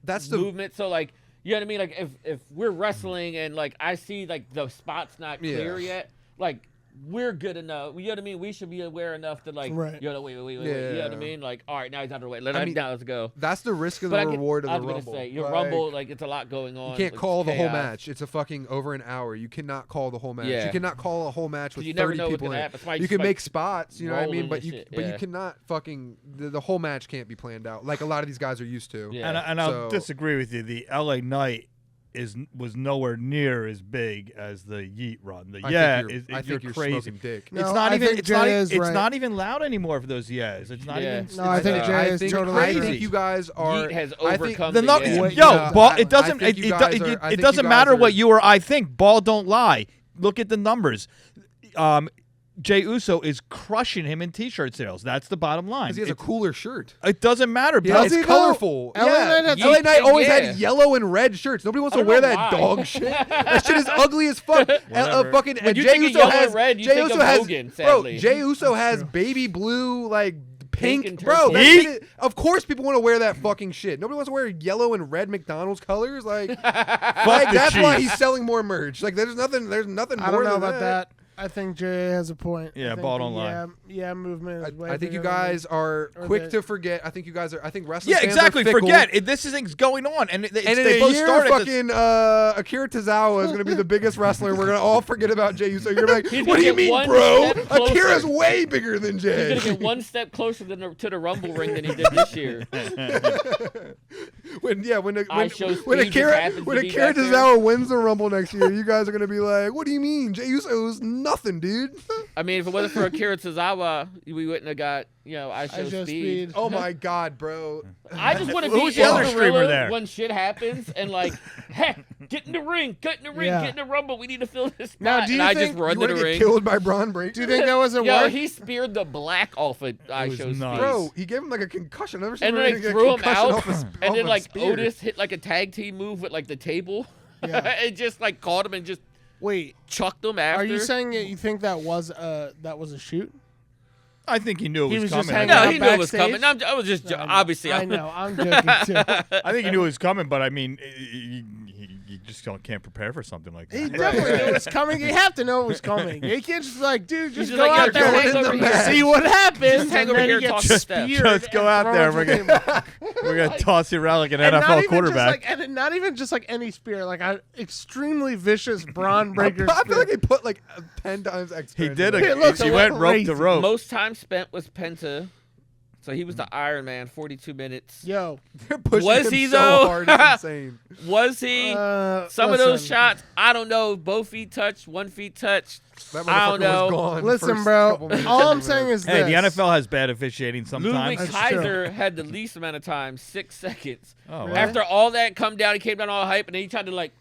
that's movement. So like you know what I mean? Like if we're wrestling and like I see like the spot's not clear yet, like we're good enough. You know what I mean? We should be aware enough to like wait. You know what I mean? Like all right, now he's out of the way. Let's go. That's the risk of the reward of the Rumble. I was gonna say your Rumble, like it's a lot going on. You can't call the whole match. It's a fucking over an hour. You cannot call the whole match. You cannot call a whole match with 30 people in it. You can make spots, you know what I mean? But you cannot fucking the whole match can't be planned out like a lot of these guys are used to. Yeah. And I'll disagree with you. The LA Knight was nowhere near as big as the YEET run. I think you're crazy. Smoking dick. No, it's not even loud anymore for those yeahs. It's not even. No, I think Jay is totally. I think you guys are. YEET has overcome Ball. It doesn't. It doesn't matter what you or I think. Ball don't lie. Look at the numbers. Jey Uso is crushing him in T-shirt sales. That's the bottom line. Because he has a cooler shirt. It doesn't matter. It's colorful. LA Knight always had yellow and red shirts. Nobody wants to wear that dog shit. That shit is ugly as fuck. Fucking Jey Uso has red. Jey Uso has Logan, bro. Jey Uso has baby blue like. Pink bro. Of course, people want to wear that fucking shit. Nobody wants to wear yellow and red McDonald's colors. Like that's why he's selling more merch. Like, there's nothing. There's nothing. I don't know about that. I think Jay has a point. Yeah, Ball don't lie. Yeah, movement is way I think you guys are quick to forget. I think you guys are. I think wrestling. Yeah, exactly. Fans are forget this thing's going on, and they in both a year, started. Fucking Akira Tozawa is going to be the biggest wrestler. We're going to all forget about Jey Uso. You're like, what do you mean, bro? Akira's way bigger than Jay. He's going to get one step closer to the Rumble ring than he did this year. when Akira Tozawa wins the Rumble next year, you guys are going to be like, what do you mean? Jey Uso's nothing, dude. I mean, if it wasn't for Akira Tozawa, we wouldn't have got, I Show Speed. Oh my God, bro! I just want to be the other streamer there when shit happens and like, heck, get in the ring, get in the Rumble. We need to fill this spot. Now, do you think just run to the ring? Killed by Braun Breaker? Do you think that was a work? He speared the black off of I Show Speed. Bro, he gave him like a concussion. I've never seen and then threw him out, and then like Otis hit like a tag team move with like the table, and just like caught him and just. Wait, chucked them after. Are you saying that you think that was a shoot? I think he knew it was coming. He knew it was coming. I was just obviously. I know. I'm joking too. I think he knew it was coming, but I mean, you just can't prepare for something like that. He definitely knew it was coming. You have to know it was coming. You can't just like, dude, just go out there, see what happens. Just hang over here, talk to Steph. Just go out there. We're gonna toss you around like an NFL quarterback. And not even just like any spear, like an extremely vicious Braun Breaker. I feel like he put like 10 times extra. He did. He went rope to rope. Most time spent was Penta. So he was the Iron Man, 42 minutes. Yo. They're pushing was him he, so though? hard, it's insane. Was he? Some of those shots, I don't know. Both feet touched, 1 feet touched. I don't know. Was gone listen, bro. All I'm saying is this. Hey, the NFL has bad officiating sometimes. Ludwig Kaiser had the least amount of time, 6 seconds. Oh, really? After all that come down, he came down all hype, and then he tried to, like,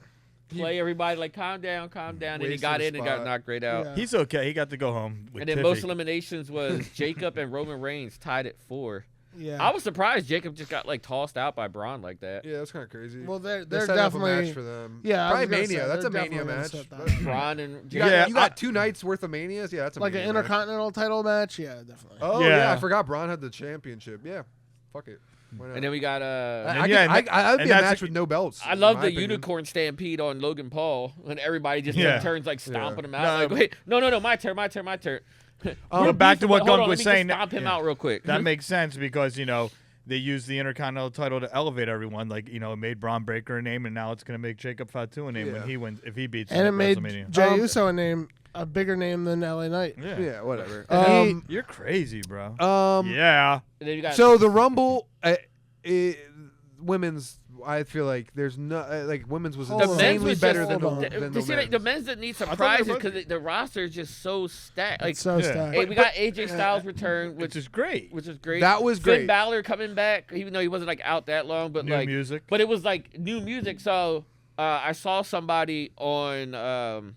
play everybody, like, calm down, and he got in and got knocked right out. Yeah. He's okay. He got to go home with And then Tiffy. most eliminations was Jacob and Roman Reigns tied at 4. Yeah. I was surprised Jacob just got like tossed out by Braun like that. Yeah, that's kind of crazy. Well, they're definitely a match for them. Yeah, probably Mania. That's a Mania match. Braun and you got 2 nights worth of Manias. Yeah, that's a like Mania an Intercontinental title match. Yeah, definitely. Oh yeah, I forgot Braun had the championship. Yeah, fuck it. And then we got I'd be a match with no belts. I love the unicorn stampede on Logan Paul when everybody just turns like stomping him out. Like, wait, no, my turn. Back to what Gunk was saying. Stomp him out real quick. That makes sense because they used the Intercontinental title to elevate everyone. Like, it made Braun Breaker a name, and now it's going to make Jacob Fatu a name when he wins, if he beats him at at WrestleMania. And it made Jey Uso a bigger name than LA Knight. Yeah, whatever. You're crazy, bro. Yeah. So the Rumble, women's. I feel like there's no women's was The men's insanely was better just- than the men's. The men's that need surprises because the roster is just so stacked. Like, so stacked. hey, we got AJ Styles return, which is great. That was great. Finn Balor coming back, even though he wasn't like out that long, but New music. But it was like new music. So I saw somebody on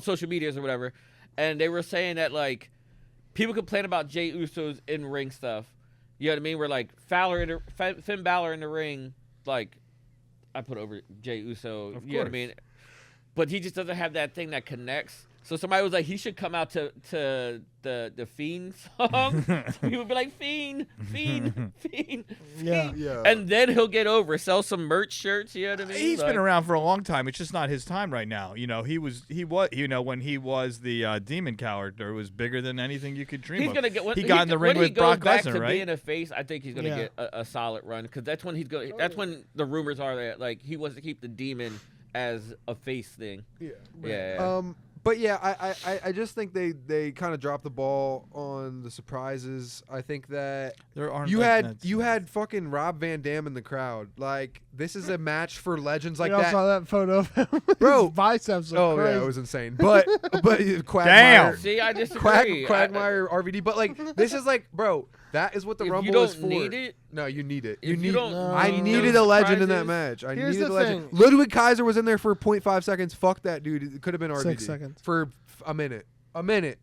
social medias or whatever, and they were saying that like people complain about Jey Uso's in ring stuff. You know what I mean? Where like Finn Balor in the ring, like I put over Jey Uso. Of you know what I mean? But he just doesn't have that thing that connects. So somebody was like, he should come out to the Fiend song. People would be like, Fiend. Yeah. And then he'll get over, sell some merch shirts. You know what I mean? He's been around for a long time. It's just not his time right now. You know, he was. When he was the demon character, it was bigger than anything you could dream He's of. gonna get. He got in the ring with Brock Lesnar, to right? Being a face, I think he's gonna get a solid run because that's when he's going. That's when the rumors are that like he wants to keep the demon as a face thing. Yeah. But yeah, I just think they kind of dropped the ball on the surprises. I think that There aren't. you had fucking Rob Van Dam in the crowd. Like, this is a match for legends like we all that. saw that photo of him. Bro. His biceps look crazy. Yeah, it was insane. But Quagmire, Damn. See, I disagree. Quagmire, RVD. But like, this is like, bro, that is what the If Rumble you don't is for. need it, No, you need it. If you don't I need needed those a legend in that surprises- match. I Here's needed the a legend. thing. Ludwig Kaiser was in there for 0.5 seconds. Fuck that dude. It could have been RVD. 6 seconds. For a minute. A minute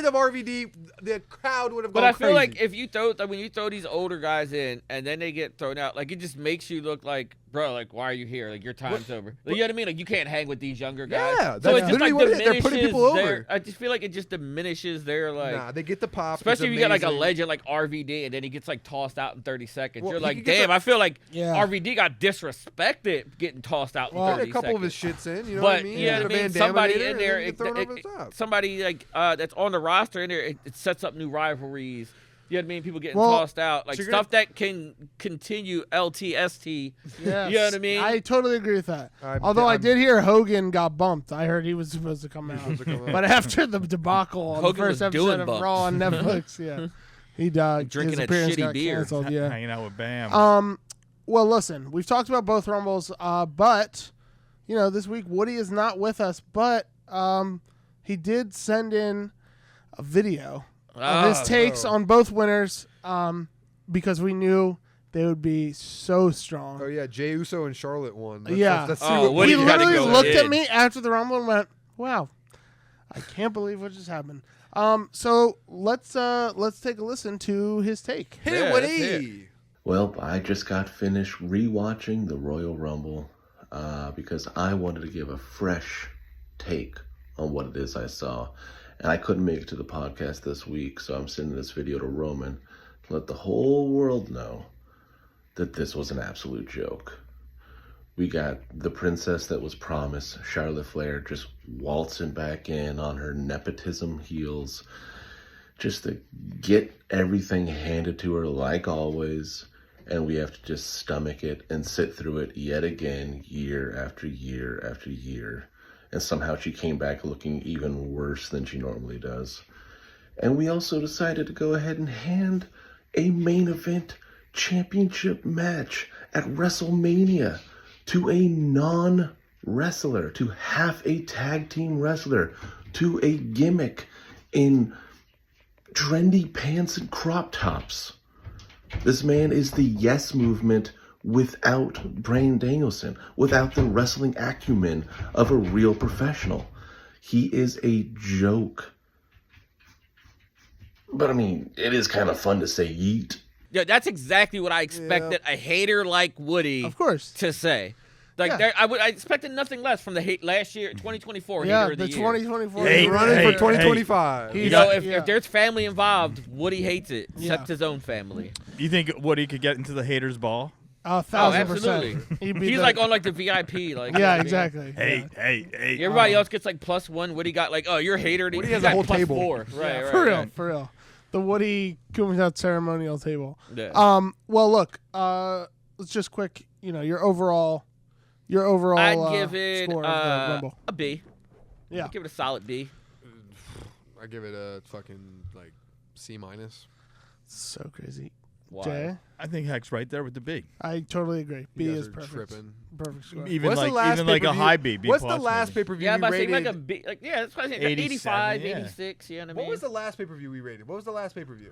of RVD, the crowd would have gone but I feel crazy. like if you throw when you throw these older guys in and then they get thrown out, like it just makes you look like, bro, like why are you here? Like your time's over. You know what I mean? Like you can't hang with these younger guys. Yeah, so that's it just literally like what it is. They're putting diminishes people their- over. I just feel like it just diminishes their like. Nah, they get the pop. Especially if you get like a amazing. legend like RVD and then he gets like tossed out in 30 seconds. Well, You're he like, could get damn, the- I feel like Yeah. RVD got disrespected getting tossed out in Well, 30 a couple of his seconds. shits in, you know But what I mean? you know what I The mean? Van Somebody Daminator, in there, and then get thrown over the top. somebody like that's on the roster in there, it sets up new rivalries. You know what I mean? People getting Well, tossed out, like so you're stuff that can continue LTST. Yes. You know what I mean? I totally agree with that. I'm- Although I I'm- did hear Hogan got bumped. I heard he was supposed to come out. But after the debacle on Hogan the first was doing episode of bumps. Raw on Netflix, he died. Drinking his that appearance shitty got beer. canceled, yeah. Hanging out with Bam. Well, listen, we've talked about both Rumbles, but this week Woody is not with us, but he did send in a video of his takes on both winners because we knew they would be so strong. Oh yeah, Jey Uso and Charlotte won. Yeah. Woody He gotta literally go looked in. at me after the Rumble and went, "Wow, I can't believe what just happened." So let's take a listen to his take. Hit Yeah, it, that's Woody. Well, I just got finished rewatching the Royal Rumble because I wanted to give a fresh take on what it is I saw. And I couldn't make it to the podcast this week, so I'm sending this video to Roman to let the whole world know that this was an absolute joke. We got the princess that was promised, Charlotte Flair, just waltzing back in on her nepotism heels, just to get everything handed to her like always. And we have to just stomach it and sit through it yet again, year after year after year. And somehow she came back looking even worse than she normally does. And we also decided to go ahead and hand a main event championship match at WrestleMania to a non-wrestler, to half a tag team wrestler, to a gimmick in trendy pants and crop tops. This man is the Yes Movement without Bryan Danielson, without the wrestling acumen of a real professional. He is a joke. But I mean, it is kind of fun to say yeet. Yeah, that's exactly what I expected a hater like Woody Of course. to say. Like Yeah. I expected nothing less from the last year, 2024 Yeah, hater of the the year. 2024. Hey, year. Running hey, for 2025. You know, if there's family involved, Woody hates it, except his own family. You think Woody could get into the haters' ball? 1,000%. absolutely. He'd be He's the- like on like the VIP, like yeah, you know exactly. Hey, Yeah. hey. Everybody else gets like +1. Woody got like, oh, you're a hater. Woody He has a got whole +4. table. Right, Yeah, right, for real, right. for real. The Woody coming out ceremonial table. Yeah. Well, look. Let's just quick. Your overall. I'd give it score of the Rumble. a B. Yeah. I'd give it a solid B. I give it a fucking like C-. So crazy. Why? Jay? I think Heck's right there with the B. I totally agree. B You guys is are perfect. tripping. Perfect score. Even What's the like last even like a pay-per-view? high B. B What's plus the last maybe. pay-per-view Yeah, we but I think rated? like a B. Like, yeah, that's what I think. 87, 85, yeah. 86. You know what I mean? What was the last pay-per-view we rated? What was the last pay-per-view?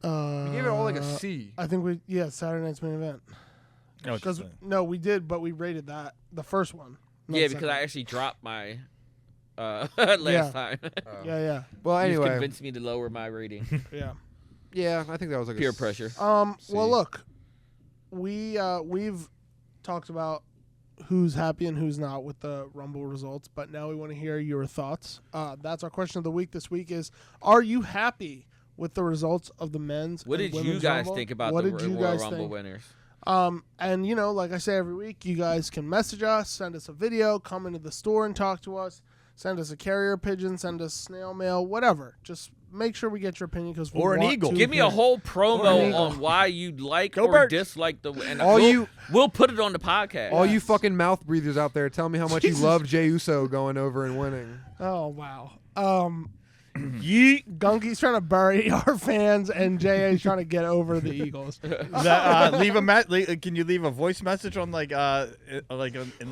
We We gave it all like a C. I think Saturday night's main event. Oh, Because no, we did, but we rated that the first one. not Yeah, the because second. I actually dropped my last time. Yeah. Well, You just anyway, convinced me to lower my rating. Yeah. I think that was like Peer a pressure. Well, C. look, we've talked about who's happy and who's not with the Rumble results, but now we want to hear your thoughts. That's our question of the week this week is, are you happy with the results of the men's What and did you women's guys Rumble? think about What the did you Royal guys Rumble think? winners? And you know, like I say every week, you guys can message us, send us a video, come into the store and talk to us, send us a carrier pigeon, send us snail mail, whatever. Just make sure we get your opinion because Or an eagle. Give me a whole promo on why you like or Birds. dislike the. And we'll put it on the podcast. all you fucking mouth breathers out there, tell me how much you love Jey Uso going over and winning. Oh wow. Yeet. Gunky's trying to bury our fans, and JA's trying to get over the Eagles. Can you leave a voice message on in the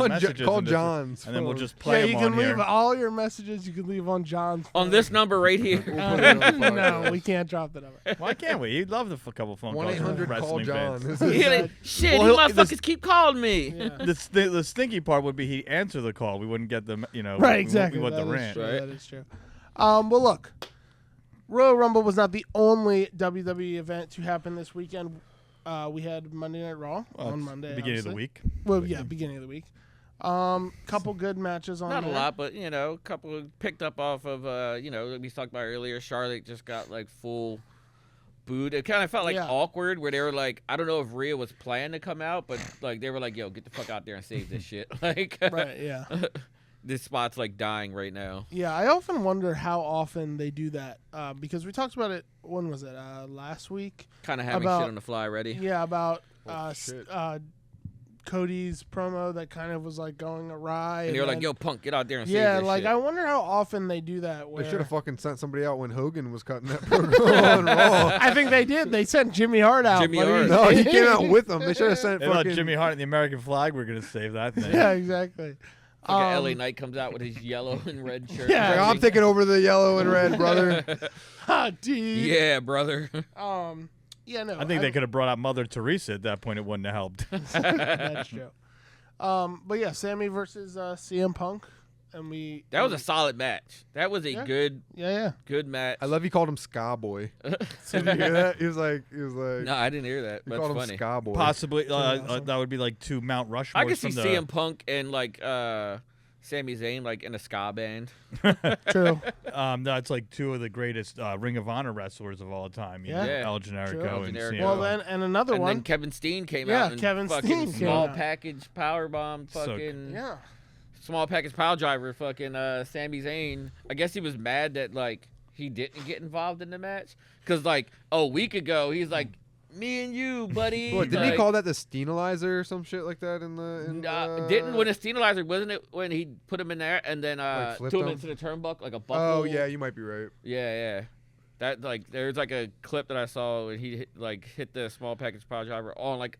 messages? Call and John's and then we'll phone. just play You them can on leave here. all your messages. You can leave on John's on phone. this number right here. We'll put it on the No, podcast. we can't drop the number. Why can't we? He'd love the couple phone calls. from 1-800 call wrestling John. fans. This is- Yeah, like, shit, Well, these he'll- motherfuckers keep calling me. Yeah. The stinky part would be he'd answer the call. We wouldn't get the Right, exactly. We want the That is rant. true, Right. That is true. Well, look, Royal Rumble was not the only WWE event to happen this weekend. We had Monday Night Raw on Monday. Beginning of the obviously. week. Well, yeah, beginning of the week. Couple good matches on Not a there. lot, but a couple picked up off of we talked about earlier. Charlotte just got like full booed. It kind of felt like awkward where they were like, I don't know if Rhea was planning to come out, but like they were like, yo, get the fuck out there and save this shit. Like, Right, yeah. this spot's like dying right now. Yeah, I often wonder how often they do that because we talked about it. When was it? Last week. Kind of having About- shit on the fly ready. Yeah, about shit. Cody's promo that kind of was like going awry. And they were like, then- yo, Punk, get out there and yeah, save this like shit. I wonder how often they do that. Where They should have fucking sent somebody out when Hogan was cutting that program on Raw. I think they did. They sent Jimmy Hart out. Jimmy but Hart. No, he came out with them. They should have sent They thought fucking Jimmy Hart and the American flag were going to save that thing. Yeah, exactly. Fucking LA Knight comes out with his yellow and red shirt. Yeah. Like, I'm taking over the yellow and red, brother. Dude. Yeah, brother. Yeah, no. I think they could have brought out Mother Teresa at that point. It wouldn't have helped. That's true. But yeah, Sammy versus CM Punk, and That was a solid match. That was a good match. I love you called him Ska Boy. Did you hear that? He was like, No, I didn't hear that. he That's called him funny. Ska Boy. Possibly, awesome. that would be like two Mount Rushmore. I could see CM Punk and like Sami Zayn like in a ska band. True. That's like two of the greatest Ring of Honor wrestlers of all time. You know, Yeah. El Generico True. El and Generico. CM Well, Punk. then, and another And one. then Kevin Steen came Yeah, out and Kevin fucking Steen came small out. package powerbomb fucking Yeah. small package pile driver fucking Sami Zayn. I guess he was mad that like he didn't get involved in the match because like a week ago he's like, me and you, buddy. What, didn't like, he call that the Steenalizer or some shit like that in the? didn't win a Steenalizer, wasn't it? When he put him in there and then flipped threw him him? into the turnbuckle like a buckle. Oh yeah, you might be right. Yeah. That like there's like a clip that I saw where he hit the small package pile driver on like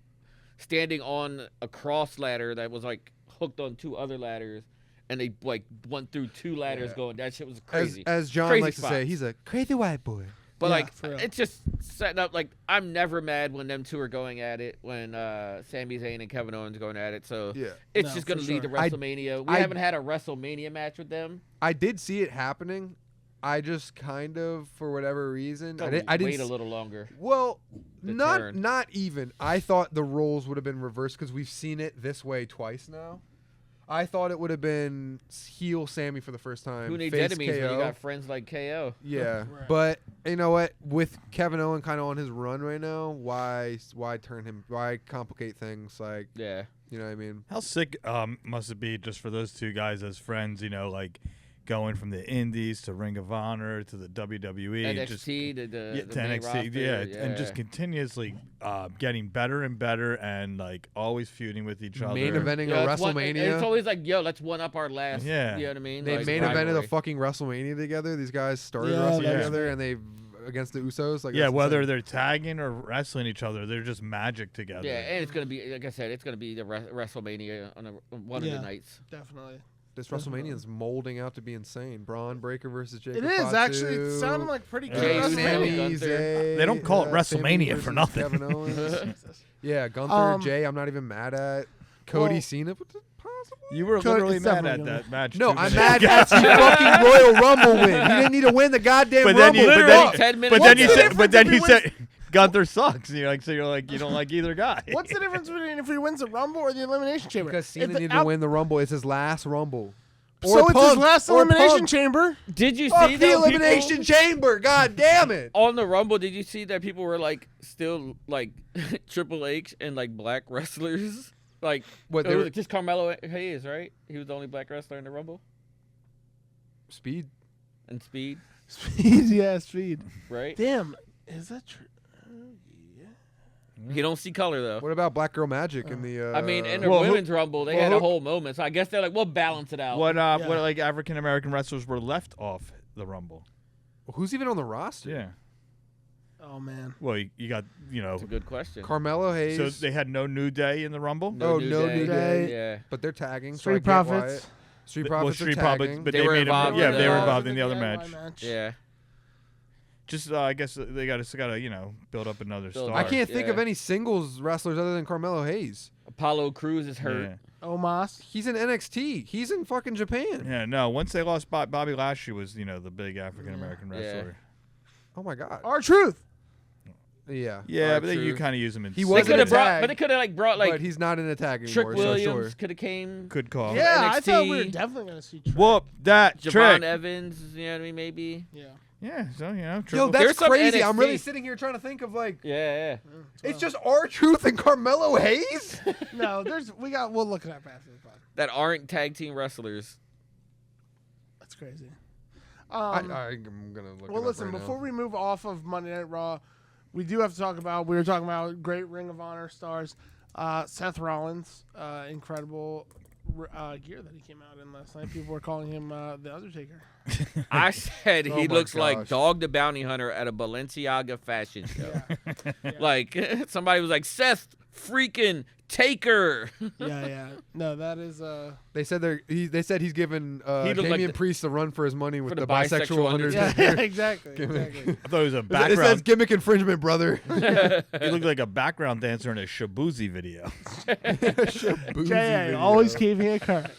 standing on a cross ladder that was like hooked on two other ladders, and they like went through two ladders going. That shit was crazy. As John Crazy likes to say, spots. he's a crazy white boy. But Yeah, like for real. it's just setting up like I'm never mad when them two are going at it when Sami Zayn and Kevin Owens are going at it. So Yeah. it's No, just gonna for lead to sure. WrestleMania. We haven't had a WrestleMania match with them. I did see it happening. I just kind of, for whatever reason, I didn't wait a little longer. Well, The not turn. not even. I thought the roles would have been reversed because we've seen it this way twice now. I thought it would have been heel Sammy for the first time. Who needs face enemies when you KO. got friends like KO? Yeah, Right. but you know what? With Kevin Owens kind of on his run right now, why turn him? Why complicate things? Like, Yeah. you know what I mean? How sick must it be just for those two guys as friends? You know, like going from the Indies to Ring of Honor to the WWE, just NXT to the to main NXT, roster, yeah, and just continuously getting better and better, and like always feuding with each other. Main eventing Yeah, a it's WrestleMania. it's always like, yo, let's one up our last. Yeah. You know what I mean? They like, main evented a rivalry. fucking WrestleMania together. These guys started Yeah, wrestling that's- together, and they against the Usos. Like, yeah, whether insane. they're tagging or wrestling each other, they're just magic together. Yeah, and it's gonna be, like I said, it's gonna be the WrestleMania on one of the nights. Definitely. This WrestleMania is molding out to be insane. Braun Breaker versus Jacob It is Fatu. actually. It's sounding like pretty good. Jey WrestleMania. Uso. Sami Zayn, They don't call it Sami WrestleMania for versus nothing. Kevin Owens. Yeah, Gunther, Jay, I'm not even mad at. Cody Well, Cena, possible? You were Cody- literally it's mad definitely at gonna that match. No, 2 I'm minutes mad ago. at the fucking Royal Rumble win. He didn't need to win the goddamn But then Rumble. you- but Literally then- 10 minutes. But then you What's the said, but then difference he if he said, Gunther sucks. And you're like, so you're like, you don't like either guy. What's the difference between if he wins the Rumble or the Elimination Chamber? Because Cena If the needed out- to win the Rumble. It's his last Rumble. So it's his Punk, last or Elimination Punk. Chamber. Did you Fuck see the that Elimination Chamber. God damn it. on the Rumble? Did you see that people were like still like Triple H and like black wrestlers? Like What, it they was were- just Carmelo Hayes, right? He was the only black wrestler in the Rumble Speed. and Speed, Speed, yeah, speed. right? Damn, is that true? You don't see color though. What about Black Girl Magic in the... I mean, in the Well, who- women's Rumble, they well, had who- a whole moment. So I guess they're like, we'll balance it out. What Yeah. what like African American wrestlers were left off the Rumble? who's even on the roster? Yeah. Oh man. Well, you got That's a good question. Carmelo Hayes. so they had no New Day in the Rumble. No New Day. Yeah. But they're tagging. so Street I get Profits. why. Street Well, Profits Street are Profits, tagging. but They they were made involved them. in Yeah, they were the- involved in the DIY other match. Yeah. Just I guess they got to build up another Build star. I can't think of Yeah. any singles wrestlers other than Carmelo Hayes. Apollo Crews is hurt. Yeah. Omos. He's in NXT. He's in fucking Japan. Yeah, no. Once they lost Bobby Lashley was the big African American Yeah. wrestler. Oh my god. R-Truth. Yeah. Yeah, R but then you Truth. kind of use him in. He They wasn't could a have brought, tag, but they could have like brought but like he's not in a tag Trick anymore. Williams So sure. could have came. Good call. Yeah, I thought we were NXT. definitely gonna see. Trick. Whoop that Javon trick. Evans, you know what I mean? Maybe. Yeah. Yeah, so Yo, triple- that's There's some crazy. I'm NXT. really sitting here trying to think of like Yeah, it's just R-Truth and Carmelo Hayes. No, we'll look at that after the pod. that aren't tag team wrestlers. That's crazy. I'm gonna look. Well, it up listen. right Before now. we move off of Monday Night Raw, we do have to talk about. We were talking about great Ring of Honor stars. Seth Rollins, incredible gear that he came out in last night. People were calling him the Undertaker. I said Oh he my looks like gosh. Dog the Bounty Hunter at a Balenciaga fashion show. Yeah. Like somebody was like Seth freaking Taker. Yeah. No, that is. They said they said he's given He looked like Damian the- Priest a run for his money with for the the bisexual bisexual Undertaker. Yeah, exactly. I thought it was a It says background. gimmick infringement, brother. He looked like a background dancer in a Shabuzi video. Shabuzi J.A. video. always keeping it current.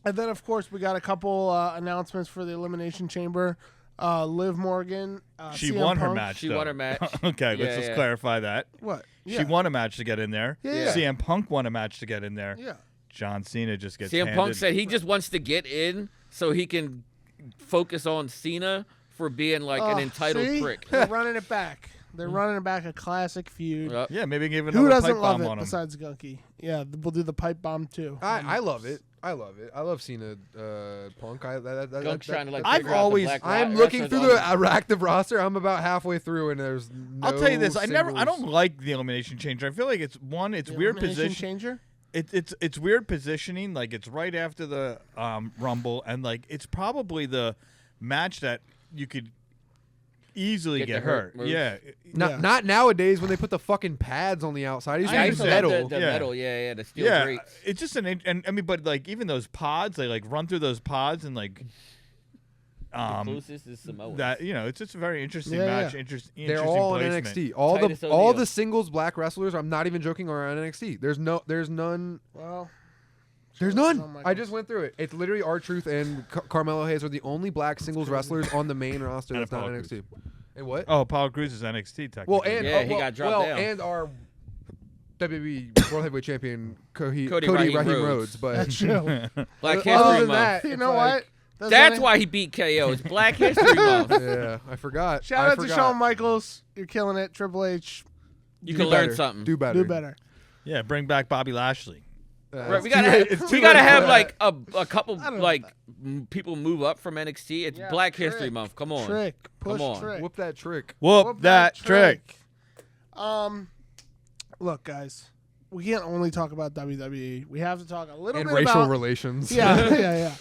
And then, of course, we got a couple announcements for the Elimination Chamber. Liv Morgan. She CM won her Punk. match. She though. won her match. Okay, Yeah, let's just yeah. clarify that. What? She won a match to get in there. Yeah. CM Punk won a match to get in there. Yeah. John Cena just gets CM handed. Punk said he just wants to get in so he can focus on Cena for being like an entitled see? prick. They're running it back. They're running it back. A classic feud. Yep. Yeah, maybe give Who another doesn't pipe love bomb it on him. besides Gunky? Yeah, we'll do the pipe bomb too. I love it. I love it. I love Cena Punk. Gunk's trying to like I've figure out the always- black I'm wrestlers looking through on- the active roster. I'm about halfway through, and there's no I'll tell you this: I singles. don't like the elimination changer. I feel like it's weird Elimination position. changer. It's weird positioning. Like it's right after the Rumble, and like it's probably the match that you could easily Get get the hurt. hurt move. Yeah, Not nowadays when they put the fucking pads on the outside. He's I Yeah, I using used to love metal. the Yeah. metal, yeah, the steel yeah. grates. It's just and I mean, but like even those pods, they like run through those pods and like The closest is Samoa. that it's just a very interesting Yeah, match. yeah. Interesting. They're all in placement. NXT. All Titus the all O'Neil. the singles black wrestlers. I'm not even joking. Are on NXT. There's none. Well, There's Shawn none. Michaels. I just went through it. It's literally R-Truth and Carmelo Hayes are the only black singles wrestlers on the main roster And that's not Apollo NXT. And what? Oh, Apollo Crews is NXT technically. Well, and Yeah, he got dropped down. and our WWE World Heavyweight Champion Cody Raheem Raheem Rhodes. Rhodes, but that's true. Black Other History than Month. that, You it's know like- what? That's why he beat KO. It's Black History Month. Yeah, I forgot. Shout I out to forgot. Shawn Michaels. You're killing it. Triple H. You Do can learn better. something. Do better. Do better. yeah, bring back Bobby Lashley. Right, we it's gotta too late- have, it's we too gotta late for have that. like a couple I don't know like about people move up from NXT. It's Yeah, Black Trick. History Month. Come on. Trick. Push on. trick. Whoop that trick. Whoop, Whoop that trick. Look, guys. we can't only talk about WWE. We have to talk a little And bit racial about relations. Yeah.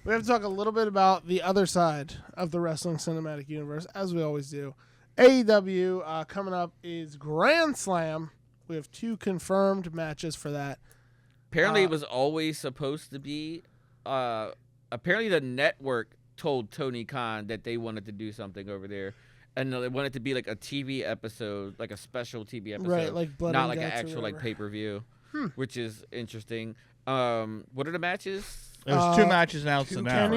We have to talk a little bit about the other side of the wrestling cinematic universe, as we always do. AEW coming up is Grand Slam. We have 2 confirmed matches for that. Apparently, it was always supposed to be. Apparently, the network told Tony Khan that they wanted to do something over there, and they wanted to be like a TV episode, like a special TV episode, Right, like Blood not and like an Guts or actual like whatever. pay-per-view, which is interesting. What are the matches? There's 2 matches announced now.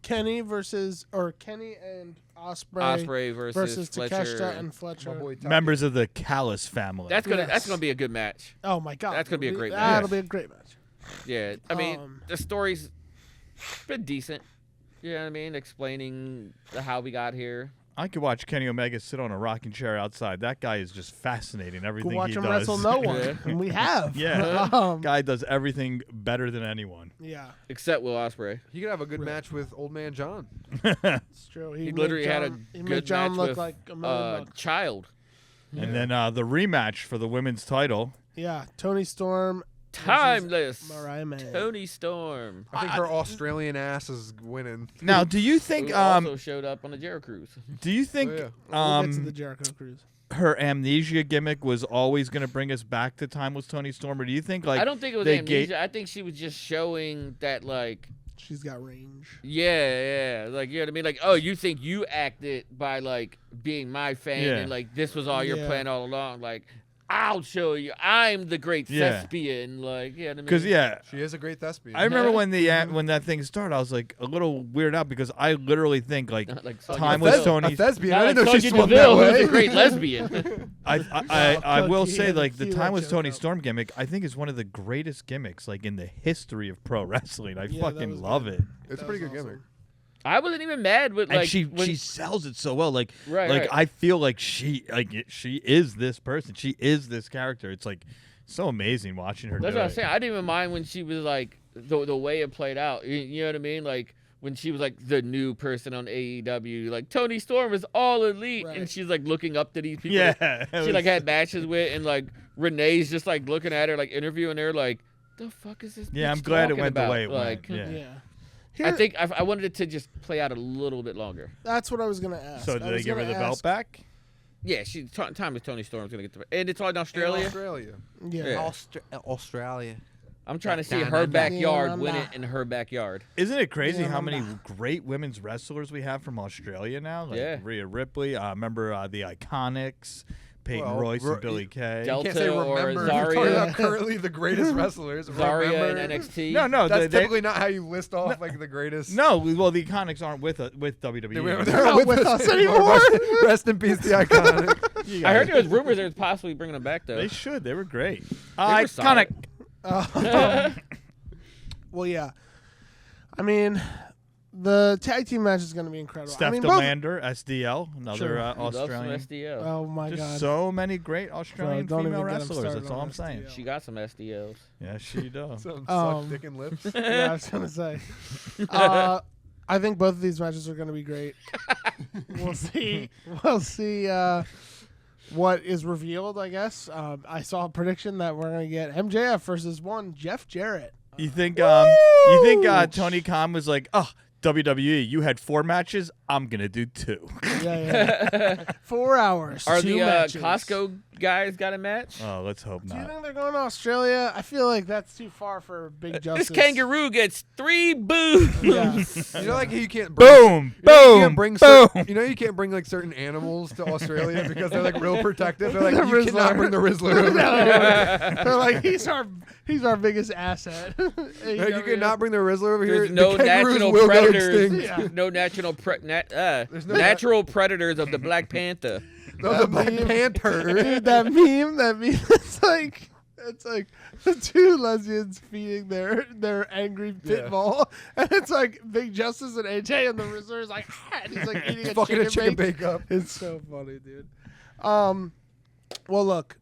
Kenny and Osprey versus Fletcher. Takeshita and My Fletcher. boy Taki. Members of the Callis family. That's gonna be a good match. Oh my God, That's gonna be a great match. That'll be a great match. Yeah, I mean the story's been decent. You know what I mean? Explaining how we got here. I could watch Kenny Omega sit on a rocking chair outside. That guy is just fascinating. Everything Go watch he him does. wrestle no one, Yeah. and we have. Yeah. Guy does everything better than anyone. Yeah, Except Will Ospreay. He could have a good match with Old Man John. it's true. He literally had a he good made John match look with like a million bucks. Child. And then the rematch for the women's title. Yeah, Tony Storm. Timeless. Mariah May. Tony Storm. I think her Australian ass is winning. Now, do you think Who also showed up on the Jericho Cruise. do you think We'll get to the Jericho Cruise. her amnesia gimmick was always going to bring us back to Timeless Tony Storm, or do you think like I don't think it was they amnesia. I think she was just showing that like She's got range. yeah, like you know what I mean? Like, oh, you think you acted by like being my fan Yeah. and like this was all your Yeah. plan all along. Like, I'll show you. I'm the great Yeah. thespian. Like, yeah, you know what I mean? because She is a great thespian. I remember when when that thing started, I was like a little weirded out because I literally think like Not like Sonya Timeless Deville. Tony. A thespian. Not I didn't know like she Sonya swung that Deville, who's way. a great lesbian. I will say Cookie like the and Timeless Joe Tony Cup. Storm gimmick I think is one of the greatest gimmicks like in the history of pro wrestling. I Yeah, that fucking was love good. it. It's a That pretty was good awesome. gimmick. I wasn't even mad with like And she when, sells it so well. Like Right, like right. I feel like she is this person. She is this character. It's like so amazing watching her That's do what it. I'm saying. I didn't even mind when she was like the way it played out. You know what I mean? Like when she was like the new person on AEW, like Tony Storm is all elite, Right. and she's like looking up to these people. Yeah. that it she like was- had matches with, and like Renee's just like looking at her, like interviewing her, like the fuck is this? Yeah, bitch I'm glad it talking went the about? way it like, went. Yeah. Yeah. I Here- think I wanted it to just play out a little bit longer. that's what I was gonna ask. So I did they was give her gonna the belt ask- back? Yeah, time with Tony Storm's gonna get the, and it's all in Australia. Australia. Yeah. Yeah. Australia. I'm trying to see Nah, her nah, nah. backyard Nah, win nah. it in her backyard. Isn't it crazy Yeah, how many nah. great women's wrestlers we have from Australia now? Like Yeah. Rhea Ripley. Remember the Iconics, Peyton Well, Royce and Billy Kay. Del- You can't say Delta or remember. You're talking Zarya. about currently the greatest wrestlers. Zarya Remember? and NXT. No, That's they- typically not how you list off like the greatest. no. Well, the Iconics aren't with WWE. They're not with us anymore. Rest in peace, the iconic. You I heard guys- there was rumors they was possibly bringing them back though. they should. They were great. were Iconic. Well, yeah. I mean, the tag team match is going to be incredible. Steph I mean, Delander, SDL, another Sure. He loves some Australian. SDL. Oh my Just God. so many great Australian don't even female get 'em wrestlers. started That's all on I'm saying. SDL. She got some SDLs. Yeah, she does. Some Um, suck dick and lips. Yeah, I was gonna say. I think both of these matches are gonna be great. We'll see. We'll see what is revealed. I guess I saw a prediction that we're gonna get MJF versus one Jeff Jarrett. You think Tony Khan was like, oh, WWE, you had 4 matches, I'm gonna do 2. Yeah. 4 hours. Are 2 the matches. Costco guys got a match? Oh, let's hope Do you not. think they're going to Australia? I feel like that's too far for Big Justice. This kangaroo gets 3 boos. Yeah. You know, like you can't bring, Boom, you know, you boom, can't bring boom. you know, you can't bring like certain animals to Australia because they're like real protective. They're like, The you cannot Rizzler. bring the Rizzler over here. They're like he's our biggest asset. No, you cannot bring the Rizzler over here. There's no the kangaroos national will go predators. extinct. Yeah. No natural no natural predators of the Black Panther. No, the Black Panther. Dude, that meme, it's like the 2 lesbians feeding their angry pit Yeah. bull, and it's like Big Justice and AJ, and the Rizzler is like, and he's like eating Fucking a chicken bake up. It's so funny, dude. Well, look,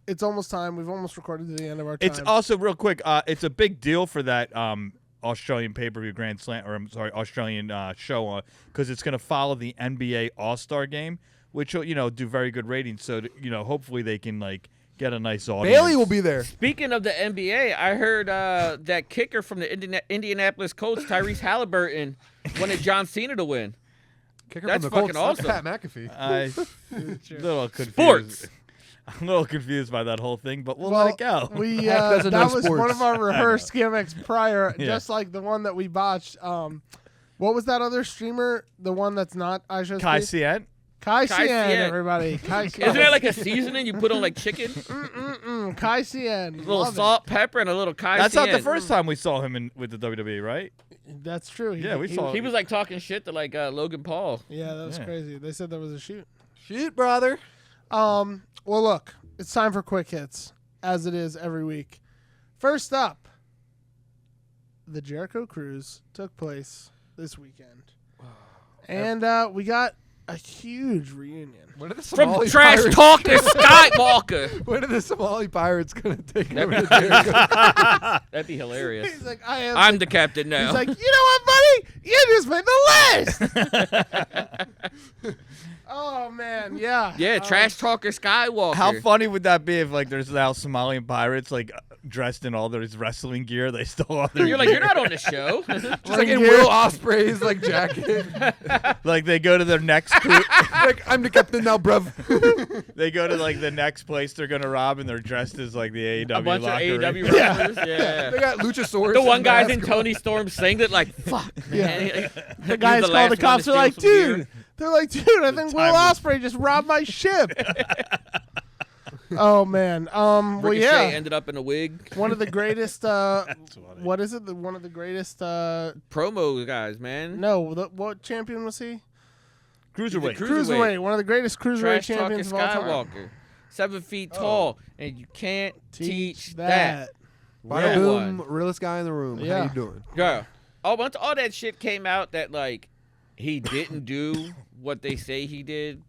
it's almost time. We've almost recorded to the end of our time. It's also real quick. It's a big deal for that Australian pay-per-view Grand Slam, or I'm sorry, Australian show, because it's going to follow the NBA All-Star Game, which will do very good ratings. So hopefully they can like get a nice audience. Bailey will be there. Speaking of the NBA, I heard that kicker from the Indianapolis Colts, Tyrese Halliburton, wanted John Cena to win. Kicker That's from the fucking Colts, awesome. Pat McAfee. Little confused. Sports. I'm a little confused by that whole thing, but we'll let it go. We Half doesn't know that was sports. one of our rehearsed gimmicks prior, Yeah. just like the one that we botched. What was that other streamer? The one that's not I should Kai speak? Cien? Kai Kai Cien, Cien. everybody. Kai Cien. Isn't that like a seasoning you put on like chicken? Kai Cien. A little Love it. salt, pepper, and a little Kai That's not the Cien. first time we saw him with the WWE, right? That's true. Yeah, we saw He was like talking shit to like Logan Paul. Yeah, that was Yeah. crazy. They said there was a shoot. Shoot, brother. Well, look, it's time for quick hits, as it is every week. First up, the Jericho Cruise took place this weekend, and we got a huge reunion. When are the From Somali Trash Pirates? Talker Skywalker. When are the Somali Pirates gonna take over That'd the be, Jericho? that'd be hilarious. He's like, I am. I'm the captain now. He's like, you know what, buddy? You just made the list. Oh man, yeah. yeah, Trash Talker Skywalker. How funny would that be if like there's now Somalian pirates like dressed in all their wrestling gear? They stole all their You're like, gear. you're not on the show. Just like in Will Ospreay's like jacket. Like they go to their next cru- Like I'm the captain now, bruv. they go to like the next place they're gonna rob and they're dressed as like the AEW A bunch of locker room. AEW wrestlers. Yeah. They got Luchasaurus. The one and guy's in basketball. Tony Storm's singlet, like, fuck, man. The guys call the cops. They're like, dude. They're like, dude. I think Will Ospreay just robbed my ship. Oh man. Well, Ricochet yeah. ended up in a wig. One of the greatest. funny. What is it? One of the greatest. Promo guys, man. No. What champion was he? Cruiserweight. Cruiserweight. One of the greatest cruiserweight Trash Talker champions of all time. Skywalker. 7 feet tall, and you can't teach that. Bada Real boom, one. realest guy in the room. Yeah. How you doing? Girl. Oh, once all that shit came out that, like, he didn't do what they say he did,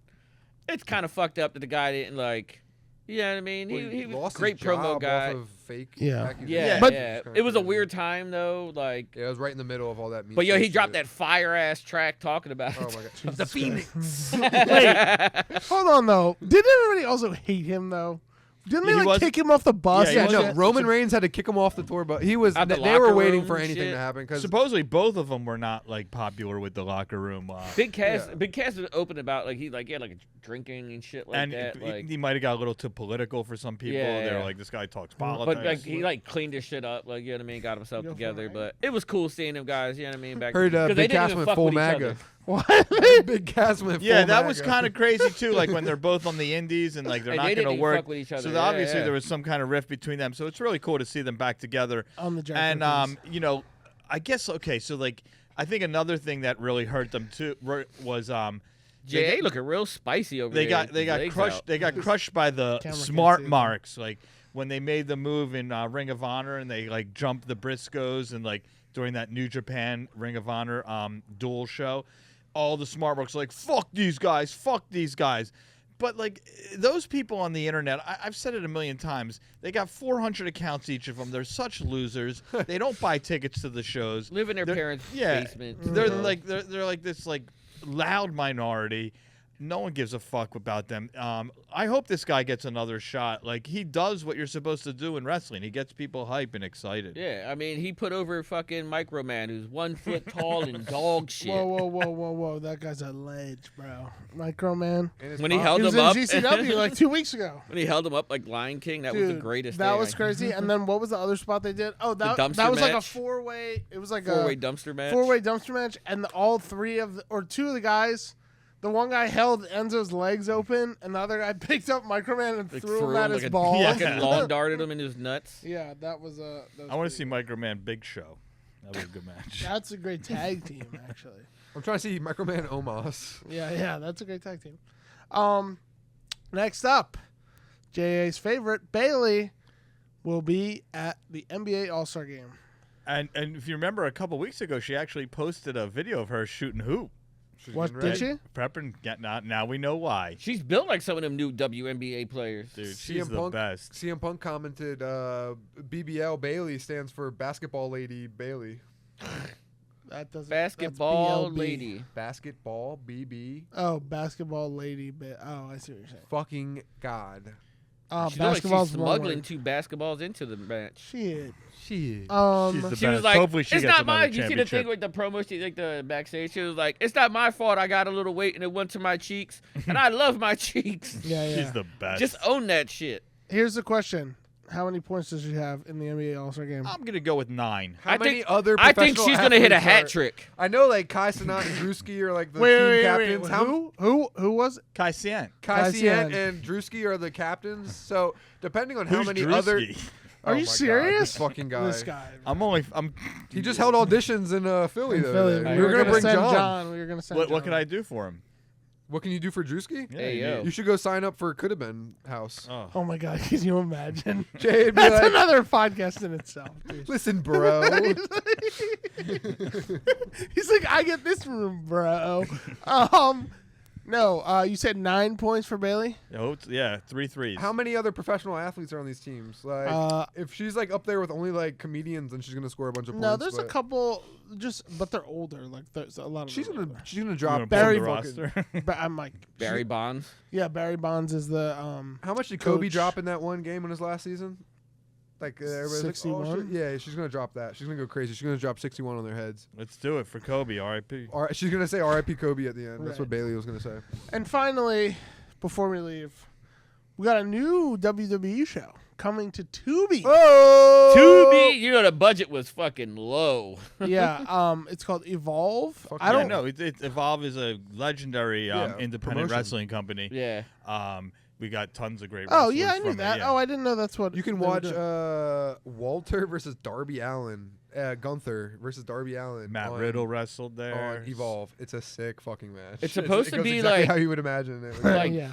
it's kind of fucked up that the guy didn't, like, you know what I mean? Well, He was lost a great his job promo guy. Off of fake Yeah. accusations. Yeah, But- yeah. Kinda It was a crazy. weird time, though. Like, Yeah, it was right in the middle of all that. but yo, he shit. dropped that fire-ass track talking about Oh it. my god. Of the Phoenix. Hold on though. Didn't everybody also hate him though? Didn't Yeah, they he like was- kick him off the bus? Yeah, Yeah, and no. shit? Roman Reigns had to kick him off the tour, but he was. At the They were locker waiting room for and anything shit. to happen because Supposedly both of them were not like popular with the locker room. Big Cass, Yeah. Big Cass was open about like he had like drinking and shit like and that. Like, he might have got a little too political for some people. Yeah, They're yeah. like, this guy talks politics. but like he like cleaned his shit up, like you know what I mean, got himself Go for together. it. But it was cool seeing them guys, you know what I mean. Back heard because they Big didn't Cass even went fuck full with each MAGA. other. What? Big Cass went yeah, full that was MAGA. kind of crazy too. Like when they're both on the indies and like they're And not they going didn't to even work fuck with each other. So Yeah, obviously yeah. there was some kind of rift between them. So it's really cool to see them back together. On the Jericho And Cruise. you know, I guess okay. So like, I think another thing that really hurt them too was Jay looking real spicy over they there. got with they his got legs crushed. out. They got crushed by the Camera can't smart see it. marks. Like when they made the move in Ring of Honor and they like jumped the Briscoes and like during that New Japan Ring of Honor duel show, all the smart marks like fuck these guys. But like those people on the internet, I've said it a million times. They got 400 accounts each of them. They're such losers. They don't buy tickets to the shows. Live in their They're- parents' yeah, basement. They're you know? like they're like this like loud minority. No one gives a fuck about them. I hope this guy gets another shot. Like he does what you're supposed to do in wrestling. He gets people hype and excited. Yeah, I mean, he put over fucking Microman, who's 1 foot tall and dog shit. Whoa! That guy's a ledge, bro. Microman. And his When he pop- held He was him in up, GCW like 2 weeks ago. when he held him up like Lion King, that was the greatest. That thing. was crazy. And then what was the other spot they did? Oh, that dumpster was like a match. 4-way. It was like Four-way a dumpster match. 4-way dumpster match, and all three of or two of the guys. The one guy held Enzo's legs open, and the other guy picked up Microman and Like, threw him at like his a balls. fucking lawn darted him in his nuts. Yeah, that was I want to see Microman Big Show. That was a good match. That's a great tag team, actually. I'm trying to see Microman Omos. Yeah, that's a great tag team. Next up, JA's favorite, Bailey, will be at the NBA All-Star Game. And if you remember a couple weeks ago, she actually posted a video of her shooting hoop. She's What, getting did ready. she? Prepping. Now we know why. She's built like some of them new WNBA players. Dude, she's CM the Punk, best. CM Punk commented, BBL Bailey stands for Basketball Lady Bailey. That doesn't. Basketball that's BLB. lady. Basketball BB. Oh, basketball lady. Oh, I see what you're saying. Fucking God. Basketball's she's smuggling 2 basketballs into the match. Shit. She's the She best. was like, Hopefully she it's gets not my. another You see the thing championship. with the promo, like the backstage. She was like, it's not my fault. I got a little weight and it went to my cheeks, and I love my cheeks. Yeah. She's the best. Just own that shit. Here's the question: how many points does she have in the NBA All-Star game? I'm gonna go with 9. How many other I think professional she's gonna hit a athletes hat are- trick. I know, like Kai Cenat and Drewski are like the Wait, team captains. Who was it? Kai Sien. Kai Sien. Cenat and Drewski are the captains. So depending on how Who's many Drewski? other. Are Oh you my God, serious? this fucking guy. This guy. He just held auditions in Philly. In the Philly. other day. We were gonna gonna bring send John. We were gonna send What John. can I do for him? What can you do for Drewski? Yeah, Hey, yo. You should go sign up for Could Have Been House. Oh my God! Can you imagine? Jay would be That's like, another podcast in itself, dude. listen, bro. He's like, I get this room, bro. No. You said 9 points for Bailey. Oh, yeah, 3 threes. How many other professional athletes are on these teams? Like, if she's like up there with only like comedians, then she's gonna score a bunch of points. No, there's a but couple. But they're older. Like there's a lot of. She's them gonna older. You drop wanna Barry build the fucking- roster? But I'm like Barry Bonds. Yeah, Barry Bonds is the How much did Kobe Coach. drop in that one game in his last season? Like everybody's like, 61? oh, shit. Yeah, she's gonna drop that. She's gonna go crazy. She's gonna drop 61 on their heads. Let's do it for Kobe. R.I.P. She's gonna say R.I.P. Kobe at the end. That's Right. what Bailey was gonna say. And finally, before we leave, we got a new WWE show coming to Tubi. Oh, Tubi, you know the budget was fucking low. Yeah, it's called Evolve. Fuck I don't know. Evolve is a legendary independent promotion. wrestling company. Yeah. We got tons of great. Oh wrestlers yeah, I knew from it, that. yeah. Oh, I didn't know that's what You can they were watch doing. Walter versus Darby Allin. Gunther versus Darby Allin. Matt on- Riddle wrestled there. on Evolve. It's a sick fucking match. It's supposed it to goes be exactly like- how you would imagine it. Like- yeah.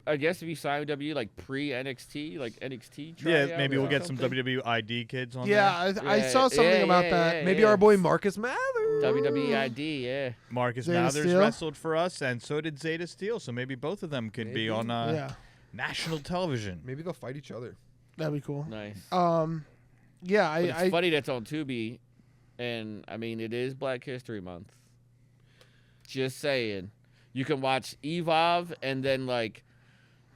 I guess if you sign with W, like pre NXT, like NXT. Yeah, tryout maybe or we'll get some something. WWE ID kids on Yeah, there. I saw something about that. yeah, Maybe yeah. our boy Marcus Mathers. WWE ID, yeah. Marcus Zeta Mathers Steel? wrestled for us, and so did Zeta Steel. So maybe both of them could be Maybe. on Yeah, national television. Maybe they'll fight each other. that'd be cool. Nice. Yeah, But it's I funny that's on Tubi, and I mean it is Black History Month. Just saying, you can watch Evolve and then like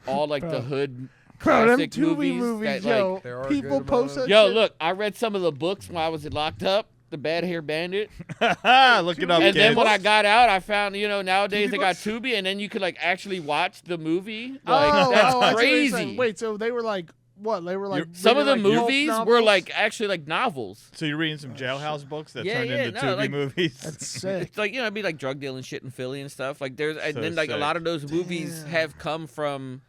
all like the Bro. hood Bro, them classic Tubi movies that, yo, There are a people good post amount that of- Yo, shit. look, I read some of the books when I was locked up. The Bad Hair Bandit. Look it up, And kids. then when I got out, I found, nowadays Tubi they got books? Tubi, and then you could like actually watch the movie. Like I that's see what you're crazy. saying. Wait, so they were like what? They were like Some of the reading, like, pulp movies were novels? like actually like novels. So you're reading some jailhouse books that Yeah, turned yeah, into no, Tubi like- movies. That's sick. It's like it'd be like drug dealing shit in Philly and stuff. Like there's and So then like a sick. lot of those movies Damn. have come from,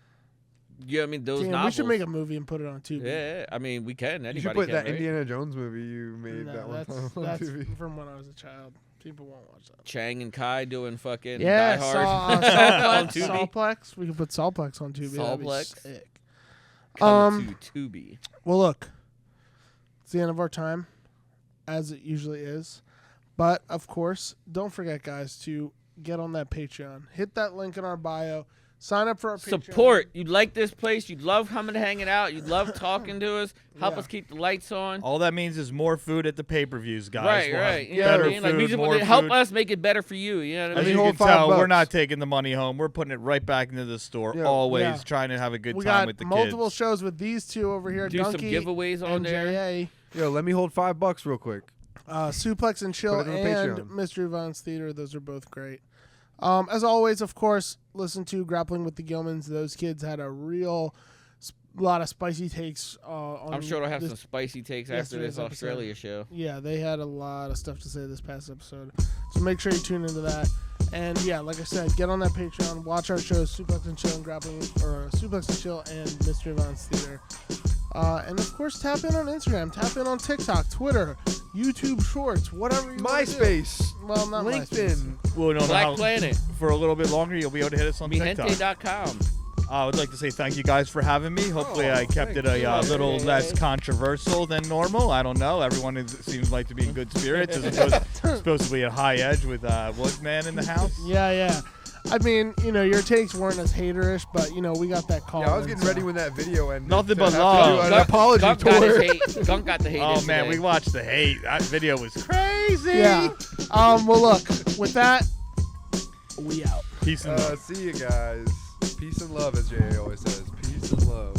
those Damn, novels. we should make a movie and put it on Tubi. Yeah, I mean we can. Anybody You should put can, that right? Indiana Jones movie you made No, that one that's time on that's TV. from when I was a child. People won't watch that. Chang and Kai doing fucking Yeah, Die Hard on Sawplex. Tubi. Sawplex. We could put Sawplex on Tubi. That'd be Sawplex. sick. Coming to Tubi. Well, look, it's the end of our time, as it usually is. But, of course, don't forget, guys, to get on that Patreon. Hit that link in our bio. Sign up for our Patreon. Support. You like this place. You love coming and hanging out. You love talking to us. Help Yeah. us keep the lights on. All that means is more food at the pay-per-views, guys. Right, We'll right. have You know what better I mean? Like, food, we just more want to help food. us make it better for you. You know what I As me mean? you hold can tell, $5. we're not taking the money home. We're putting it right back into the store. Yeah. Always Yeah. trying to have a good We time got with the multiple kids. shows with these two over here. Do some Donkey giveaways on and there. JA. Yo, let me hold $5 real quick. Suplex and Chill Put it on and Patreon. Mystery Violence Theater. Those are both great. As always, of course, listen to Grappling with the Gilmans. Those kids had a real lot of spicy takes. On I'm sure they'll have this- some spicy takes after yesterday's this episode. Australia show. Yeah, they had a lot of stuff to say this past episode. So make sure you tune into that. And yeah, like I said, get on that Patreon, watch our shows, Suplex and Chill and Grappling, or Suplex and Chill and Mystery Violence Theater. And of course, tap in on Instagram, tap in on TikTok, Twitter, YouTube Shorts, whatever you want to do. MySpace. Well, not MySpace. LinkedIn. Well, no, Black how- Planet. For a little bit longer, you'll be able to hit us on TikTok. Mihente.com. I would like to say thank you guys for having me. Hopefully, Oh, I kept it thank a you. little Yeah. less controversial than normal. I don't know. Everyone seems like to be in good spirits. As supposed to be at high edge with Woodman in the house. Yeah. I mean, your takes weren't as haterish, but, we got that call. Yeah, I was getting ready when that video ended. Nothing to but have to love. do an Gunk- apology Gunk got his tour. hate. Gunk got the hate. Oh man, we today. watched the hate. That video was crazy. Yeah. Well, look, with that, we out. Peace and love. See you guys. Peace and love, as Jay always says. Peace and love.